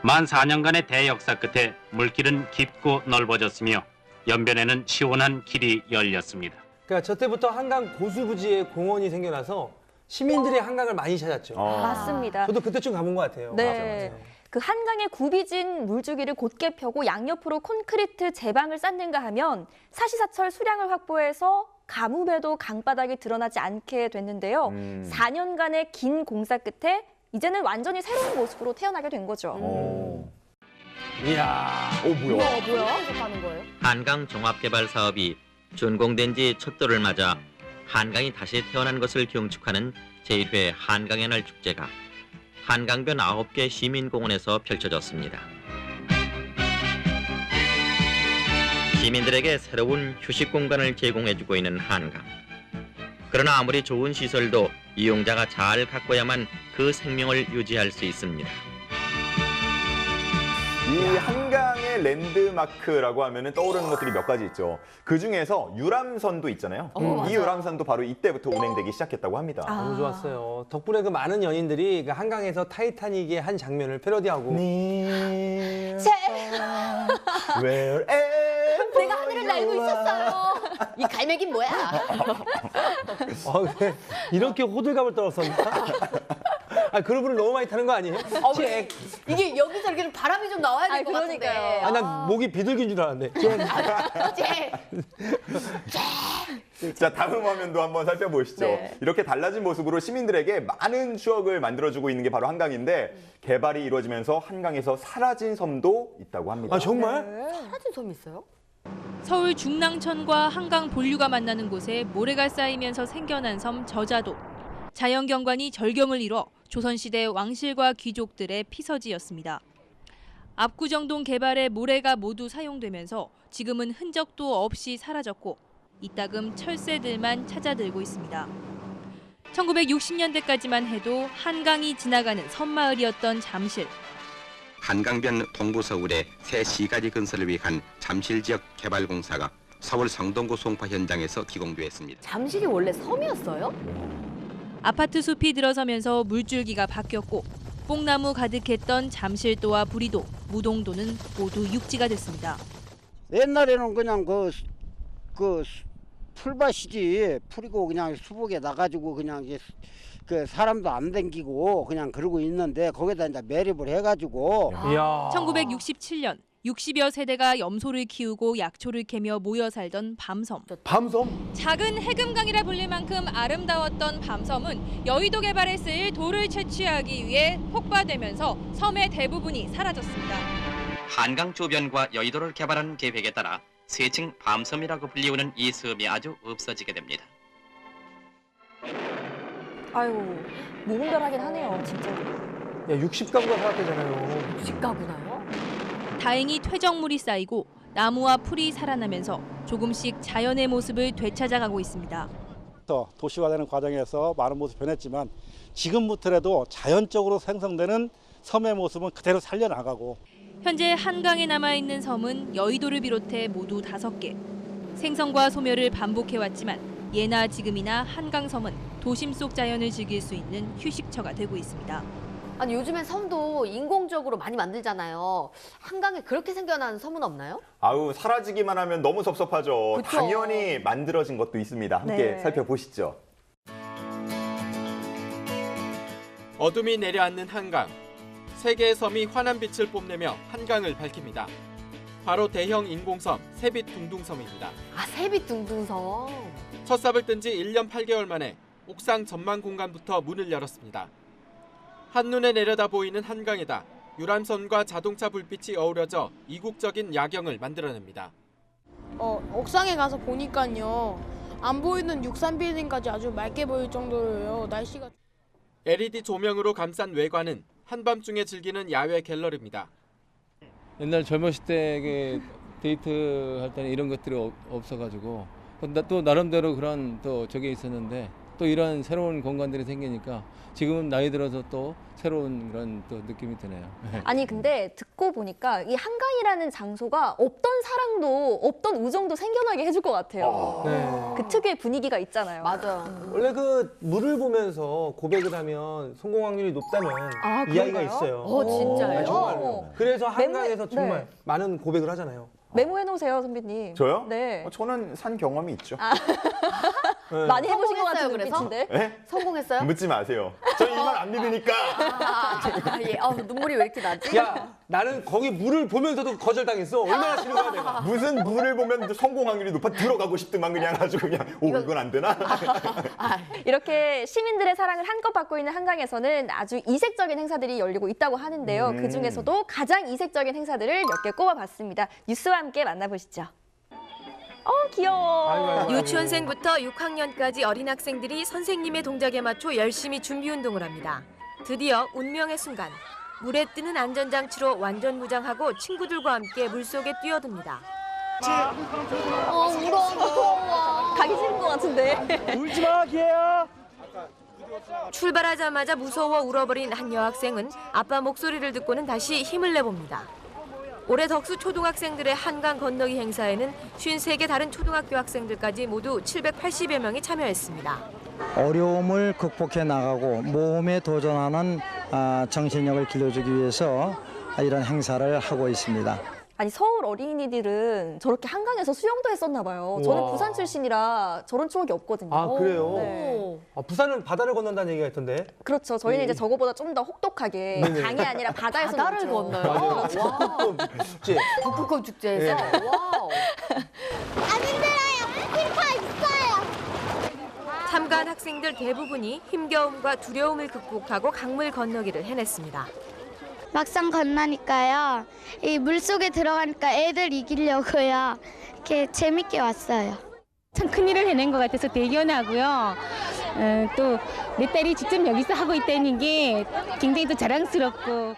만 4년간의 대역사 끝에 물길은 깊고 넓어졌으며 연변에는 시원한 길이 열렸습니다. 그러니까 저 때부터 한강 고수부지에 공원이 생겨나서 시민들이 한강을 많이 찾았죠. 맞습니다. 저도 그때쯤 가본 것 같아요. 네. 맞아요. 그 한강에 굽이진 물주기를 곧게 펴고 양옆으로 콘크리트 제방을 쌓는가 하면 사시사철 수량을 확보해서 가뭄에도 강바닥이 드러나지 않게 됐는데요. 4년간의 긴 공사 끝에 이제는 완전히 새로운 모습으로 태어나게 된 거죠. 이야. 뭐야? 계속 가는 거예요? 한강 종합개발 사업이 준공된 지 첫 돌을 맞아 한강이 다시 태어난 것을 경축하는 제1회 한강의 날 축제가 한강변 9개 시민공원에서 펼쳐졌습니다. 시민들에게 새로운 휴식 공간을 제공해주고 있는 한강. 그러나 아무리 좋은 시설도 이용자가 잘 가꿔야만 그 생명을 유지할 수 있습니다. 이 한강의 랜드마크라고 하면 떠오르는 것들이 몇 가지 있죠. 그중에서 유람선도 있잖아요. 이 유람선도 바로 이때부터 운행되기 시작했다고 합니다. 너무 좋았어요. 덕분에 그 많은 연인들이 그 한강에서 타이타닉의 한 장면을 패러디하고 내가 하늘을 날고 있었어요. 이 갈매기는 뭐야? 근데 이렇게 호들갑을 떨었었나? 그루브를 너무 많이 타는 거 아니에요? 이게 여기서 이렇게 좀 바람이 좀 나와야 될 것 같은데. 난 목이 비둘기인 줄 알았네. 자, 다음 화면도 한번 살펴보시죠. 네. 이렇게 달라진 모습으로 시민들에게 많은 추억을 만들어주고 있는 게 바로 한강인데 개발이 이루어지면서 한강에서 사라진 섬도 있다고 합니다. 정말? 사라진 섬이 있어요? 서울 중랑천과 한강 본류가 만나는 곳에 모래가 쌓이면서 생겨난 섬 저자도. 자연경관이 절경을 이뤄 조선시대 왕실과 귀족들의 피서지였습니다. 압구정동 개발에 모래가 모두 사용되면서 지금은 흔적도 없이 사라졌고 이따금 철새들만 찾아들고 있습니다. 1960년대까지만 해도 한강이 지나가는 섬마을이었던 잠실. 한강변 동부서울의 새 시가지 건설을 위한 잠실 지역 개발 공사가 서울 성동구 송파 현장에서 기공되었습니다. 잠실이 원래 섬이었어요? 아파트 숲이 들어서면서 물줄기가 바뀌었고 뽕나무 가득했던 잠실도와 부리도, 무동도는 모두 육지가 됐습니다. 옛날에는 그냥 그 풀밭이지 풀이고 그냥 수북에 나가지고 그냥 이제 그 사람도 안 댕기고 그냥 그러고 있는데 거기다 이제 매립을 해가지고. 1967년 60여 세대가 염소를 키우고 약초를 캐며 모여 살던 밤섬. 밤섬? 작은 해금강이라 불릴 만큼 아름다웠던 밤섬은 여의도 개발에 쓰일 돌을 채취하기 위해 폭파되면서 섬의 대부분이 사라졌습니다. 한강 주변과 여의도를 개발하는 계획에 따라 세층 밤섬이라고 불리우는 이 섬이 아주 없어지게 됩니다. 아유, 무분별하긴 하네요, 진짜. 60가구가 살았대잖아요. 60가구나요? 다행히 퇴적물이 쌓이고 나무와 풀이 살아나면서 조금씩 자연의 모습을 되찾아가고 있습니다. 도시화되는 과정에서 많은 모습이 변했지만 지금부터라도 자연적으로 생성되는 섬의 모습은 그대로 살려나가고 현재 한강에 남아있는 섬은 여의도를 비롯해 모두 5개. 생성과 소멸을 반복해왔지만 예나 지금이나 한강섬은 도심 속 자연을 즐길 수 있는 휴식처가 되고 있습니다. 아니 요즘엔 섬도 인공적으로 많이 만들잖아요. 한강에 그렇게 생겨난 섬은 없나요? 아우, 사라지기만 하면 너무 섭섭하죠. 그쵸. 당연히 만들어진 것도 있습니다. 함께 네. 살펴보시죠. 어둠이 내려앉는 한강. 세 개의 섬이 환한 빛을 뽐내며 한강을 밝힙니다. 바로 대형 인공섬 세빛둥둥섬입니다. 아, 세빛둥둥섬. 첫 삽을 뜬 지 1년 8개월 만에 옥상 전망 공간부터 문을 열었습니다. 한눈에 내려다 보이는 한강에다 유람선과 자동차 불빛이 어우러져 이국적인 야경을 만들어냅니다. 옥상에 가서 보니까요. 안 보이는 63빌딩까지 아주 맑게 보일 정도로요. 날씨가 LED 조명으로 감싼 외관은 한밤중에 즐기는 야외 갤러리입니다. 옛날 젊었을 때 데이트 할 때는 이런 것들이 없어가지고 또 나름대로 그런 또 저게 있었는데 또 이런 새로운 공간들이 생기니까 지금은 나이 들어서 또 새로운 그런 또 느낌이 드네요. 아니 근데 듣고 보니까 이 한강이라는 장소가 없던 사랑도 없던 우정도 생겨나게 해줄 것 같아요. 네. 그 특유의 분위기가 있잖아요. 맞아요. 원래 그 물을 보면서 고백을 하면 성공 확률이 높다는 이야기가 그런가요? 있어요. 진짜요? 네, 정말로. 그래서 한강에서 메모해- 정말 네. 많은 고백을 하잖아요. 메모해 놓으세요, 선배님. 저요? 네. 저는 산 경험이 있죠. 네. 많이 해보신 것 같은 성공했어요, 그래서? 눈빛인데. 네? 성공했어요? 묻지 마세요. 저 이 말 안 믿으니까. 예. 눈물이 왜 이렇게 나지? 야, 나는 거기 물을 보면서도 거절당했어. 얼마나 싫은 거야, 내가. 무슨 물을 보면 성공 확률이 높아 들어가고 싶더만 그냥 아주 그냥 이건 안 되나? 이렇게 시민들의 사랑을 한껏 받고 있는 한강에서는 아주 이색적인 행사들이 열리고 있다고 하는데요. 그중에서도 가장 이색적인 행사들을 몇 개 꼽아봤습니다. 뉴스와 함께 만나보시죠. 귀여워. 유치원생부터 6학년까지 어린 학생들이 선생님의 동작에 맞춰 열심히 준비 운동을 합니다. 드디어 운명의 순간. 물에 뜨는 안전장치로 완전 무장하고 친구들과 함께 물속에 뛰어듭니다. 무서워. 가기 싫은 것 같은데. 울지 마, 기회야. 출발하자마자 무서워 울어버린 한 여학생은 아빠 목소리를 듣고는 다시 힘을 내봅니다. 올해 덕수 초등학생들의 한강 건너기 행사에는 53개 다른 초등학교 학생들까지 모두 780여 명이 참여했습니다. 어려움을 극복해 나가고 모험에 도전하는 정신력을 길러주기 위해서 이런 행사를 하고 있습니다. 아니 서울 어린이들은 저렇게 한강에서 수영도 했었나 봐요. 저는 우와. 부산 출신이라 저런 추억이 없거든요. 아, 그래요? 네. 부산은 바다를 건넌다는 얘기가 있던데. 그렇죠. 저희는 이제 저거보다 좀 더 혹독하게 네네. 강이 아니라 바다에서 바다를 놀죠. 건너요? 맞아요. 와우. 축제. 북극곰 축제에서. 네. 와우. 참가한 학생들 대부분이 힘겨움과 두려움을 극복하고 강물 건너기를 해냈습니다. 막상 건너니까요. 이 물속에 들어가니까 애들 이기려고요. 이렇게 재밌게 왔어요. 참 큰일을 해낸 것 같아서 대견하고요. 또 내 딸이 직접 여기서 하고 있다는 게 굉장히 또 자랑스럽고.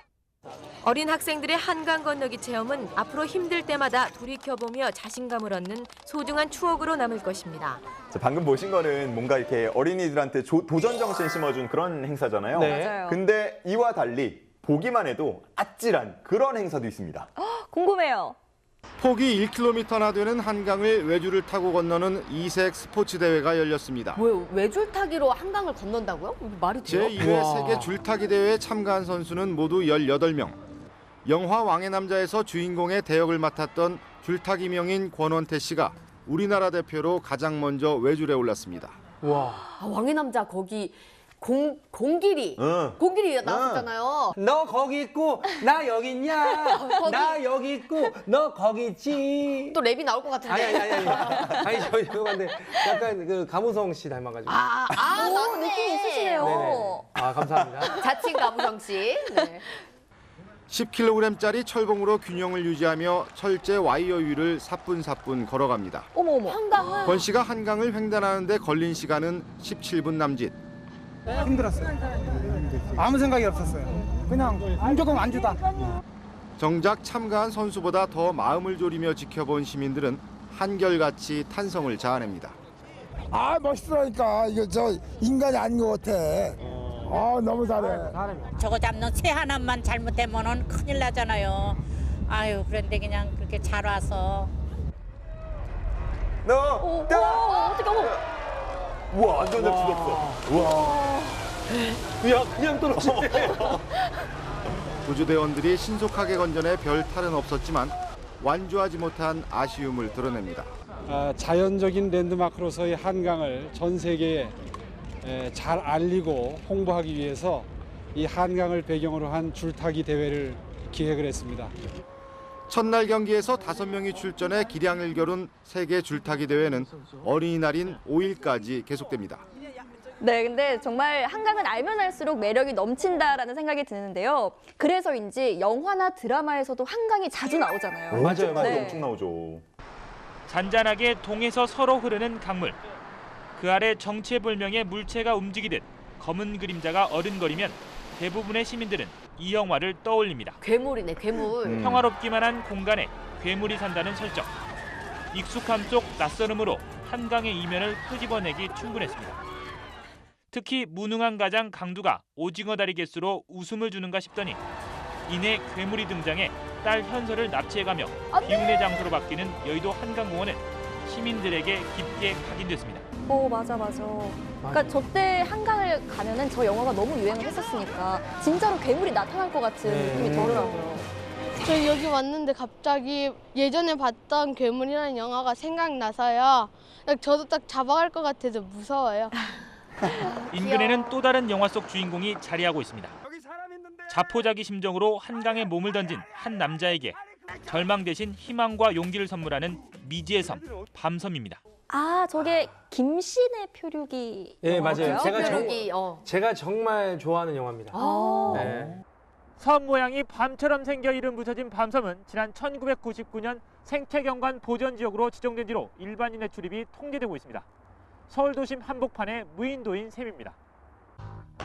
어린 학생들의 한강 건너기 체험은 앞으로 힘들 때마다 돌이켜보며 자신감을 얻는 소중한 추억으로 남을 것입니다. 방금 보신 거는 뭔가 이렇게 어린이들한테 도전 정신 심어준 그런 행사잖아요. 네. 맞아요. 근데 이와 달리 보기만 해도 아찔한 그런 행사도 있습니다. 궁금해요. 폭이 1km나 되는 한강을 외주를 타고 건너는 이색 스포츠 대회가 열렸습니다. 뭐요? 외줄 타기로 한강을 건넌다고요? 말이 돼요? 제1회 세계 줄타기 대회에 참가한 선수는 모두 18명. 영화 왕의 남자에서 주인공의 대역을 맡았던 줄타기 명인 권원태 씨가 우리나라 대표로 가장 먼저 외줄에 올랐습니다. 와. 왕의 남자 거기 공길이 공길이 나왔잖아요. 너 거기 있고 나 여기 있냐? 나 여기 있고 너 거기 있지. 또 랩이 나올 것 같은데. 아니 저 근데 약간 그 가무성 씨 닮아가지고. 오, 느낌 있으시네요. 네네. 아 감사합니다. 자칭 가무성 씨. 네. 10kg짜리 철봉으로 균형을 유지하며 철제 와이어 위를 사뿐사뿐 걸어갑니다. 어머. 한강을. 권 씨가 한강을 횡단하는데 걸린 시간은 17분 남짓. 힘들었어요. 아무 생각이 없었어요. 그냥 무조건 안주다. 정작 참가한 선수보다 더 마음을 졸이며 지켜본 시민들은 한결같이 탄성을 자아냅니다. 아 멋있으니까 이거 저 인간이 아닌 것 같아. 너무 잘해. 저거 잡는 새 하나만 잘못되면은 큰일 나잖아요. 아유 그런데 그냥 그렇게 잘 와서. 어떻게 어머. 우와, 완전 잘 죽었어. 우와. 야, 그냥 떨어지네. 구조대원들이 신속하게 건져내 별 탈은 없었지만 완주하지 못한 아쉬움을 드러냅니다. 자연적인 랜드마크로서의 한강을 전 세계에 잘 알리고 홍보하기 위해서 이 한강을 배경으로 한 줄타기 대회를 기획을 했습니다. 첫날 경기에서 5명이 출전해 기량을 겨룬 세계 줄타기 대회는 어린이날인 5일까지 계속됩니다. 네, 근데 정말 한강은 알면 알수록 매력이 넘친다라는 생각이 드는데요. 그래서인지 영화나 드라마에서도 한강이 자주 나오잖아요. 맞아요. 네. 엄청 나오죠. 잔잔하게 동에서 서로 흐르는 강물. 그 아래 정체불명의 물체가 움직이듯 검은 그림자가 어른거리면 대부분의 시민들은 이 영화를 떠올립니다. 괴물이네, 괴물. 평화롭기만 한 공간에 괴물이 산다는 설정. 익숙함 속 낯설음으로 한강의 이면을 끄집어내기 충분했습니다. 특히 무능한 가장 강두가 오징어 다리 개수로 웃음을 주는가 싶더니 이내 괴물이 등장해 딸 현서를 납치해가며 비운의 장소로 바뀌는 여의도 한강공원은 시민들에게 깊게 각인됐습니다. 맞아. 그러니까 저 때 한강을 가면은 저 영화가 너무 유행을 했었으니까 진짜로 괴물이 나타날 것 같은 느낌이 들더라고요. 저 여기 왔는데 갑자기 예전에 봤던 괴물이라는 영화가 생각나서요. 저도 딱 잡아갈 것 같아서 무서워요. 인근에는 또 다른 영화 속 주인공이 자리하고 있습니다. 자포자기 심정으로 한강에 몸을 던진 한 남자에게 절망 대신 희망과 용기를 선물하는 미지의 섬, 밤섬입니다. 아, 저게 김신의 표류기. 예, 맞아요. 표류기. 제가 정말 좋아하는 영화입니다. 네. 섬 모양이 밤처럼 생겨 이름 붙여진 밤섬은 지난 1999년 생태경관 보전지역으로 지정된 뒤로 일반인의 출입이 통제되고 있습니다. 서울 도심 한복판의 무인도인 셈입니다.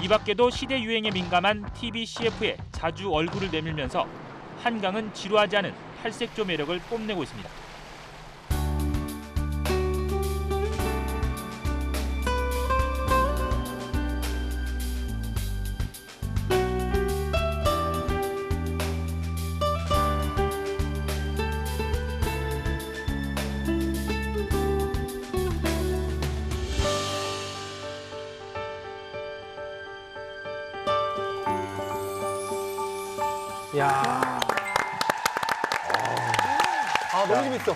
이 밖에도 시대 유행에 민감한 TV CF에 자주 얼굴을 내밀면서 한강은 지루하지 않은 팔색조 매력을 뽐내고 있습니다. 야. 너무 재밌어.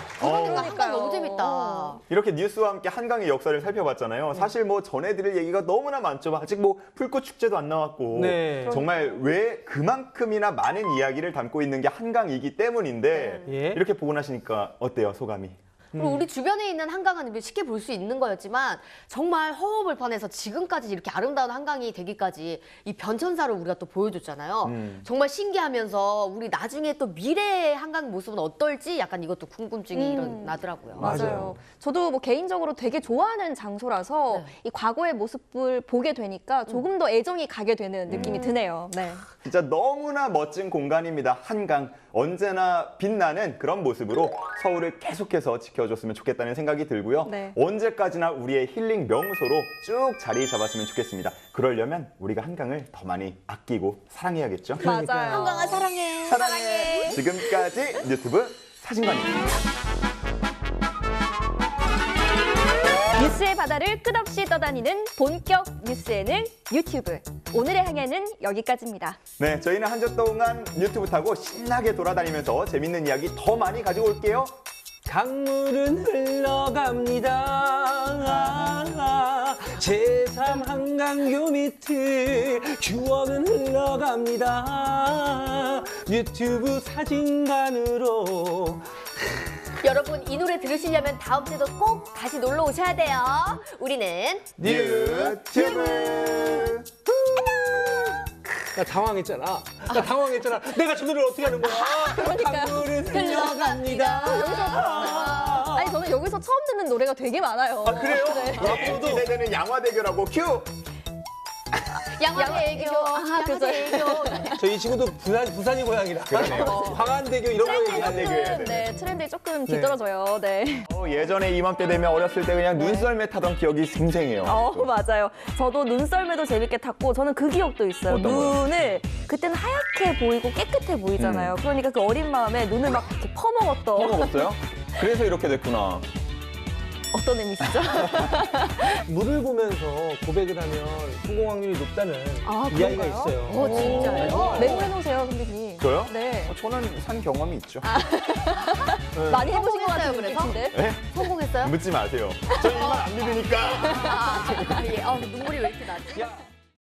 한강 너무 재밌다. 이렇게 뉴스와 함께 한강의 역사를 살펴봤잖아요. 사실 뭐 전해드릴 얘기가 너무나 많죠. 아직 뭐 불꽃 축제도 안 나왔고 네. 정말 왜 그만큼이나 많은 이야기를 담고 있는 게 한강이기 때문인데 이렇게 보고 나시니까 어때요, 소감이? 그리고 우리 주변에 있는 한강은 쉽게 볼 수 있는 거였지만 정말 허허벌판에서 지금까지 이렇게 아름다운 한강이 되기까지 이 변천사를 우리가 또 보여줬잖아요. 정말 신기하면서 우리 나중에 또 미래의 한강 모습은 어떨지 약간 이것도 궁금증이 일어나더라고요. 맞아요. 저도 뭐 개인적으로 되게 좋아하는 장소라서 이 과거의 모습을 보게 되니까 조금 더 애정이 가게 되는 느낌이 드네요. 네. 진짜 너무나 멋진 공간입니다. 한강. 언제나 빛나는 그런 모습으로 서울을 계속해서 지켜줬으면 좋겠다는 생각이 들고요. 네. 언제까지나 우리의 힐링 명소로 쭉 자리 잡았으면 좋겠습니다. 그러려면 우리가 한강을 더 많이 아끼고 사랑해야겠죠? 맞아요. 한강아 사랑해. 사랑해. 지금까지 유튜브 사진관입니다. 뉴스의 바다를 끝없이 떠다니는 본격 뉴스 예능 유튜브. 오늘의 항해는 여기까지입니다. 네, 저희는 한 주 동안 유튜브 타고 신나게 돌아다니면서 재밌는 이야기 더 많이 가지고 올게요. 강물은 흘러갑니다. 제3 한강교 밑을 추억은 흘러갑니다. 유튜브 사진관으로. 여러분 이 노래 들으시려면 다음 주에도 꼭 다시 놀러 오셔야 돼요. 우리는 유튜브. 나 당황했잖아. 내가 저 노래를 어떻게 하는 거야? 강물은 흘러갑니다. 아니 저는 여기서 처음 듣는 노래가 되게 많아요. 아, 그래요? 네. 앞으로 기대되는 양화 대결하고 큐! 양화대 애교. 양화대 애교. 저희 친구도 부산이 고향이라 광안대교 이런 거 얘기하는데 네, 트렌드에 조금 뒤떨어져요. 네. 예전에 이맘때 되면 어렸을 때 그냥 눈썰매 타던 기억이 생생해요. 맞아요. 저도 눈썰매도 재밌게 탔고 저는 그 기억도 있어요. 어떤 거요? 눈을 그때는 하얗게 보이고 깨끗해 보이잖아요. 그러니까 그 어린 마음에 눈을 막 이렇게 퍼먹었던. 먹었어요? 그래서 이렇게 됐구나. 어떤 의미시죠? 물을 보면서 고백을 하면 성공 확률이 높다는 이야기가 있어요. 진짜요? 메모해놓으세요, 선배님. 저요? 네. 저는 산 경험이 있죠. 많이 해보신 것 같은 그래서? 느낌인데? 네? 성공했어요? 묻지 마세요. 저 이만 안 믿으니까. 예. 눈물이 왜 이렇게 나지?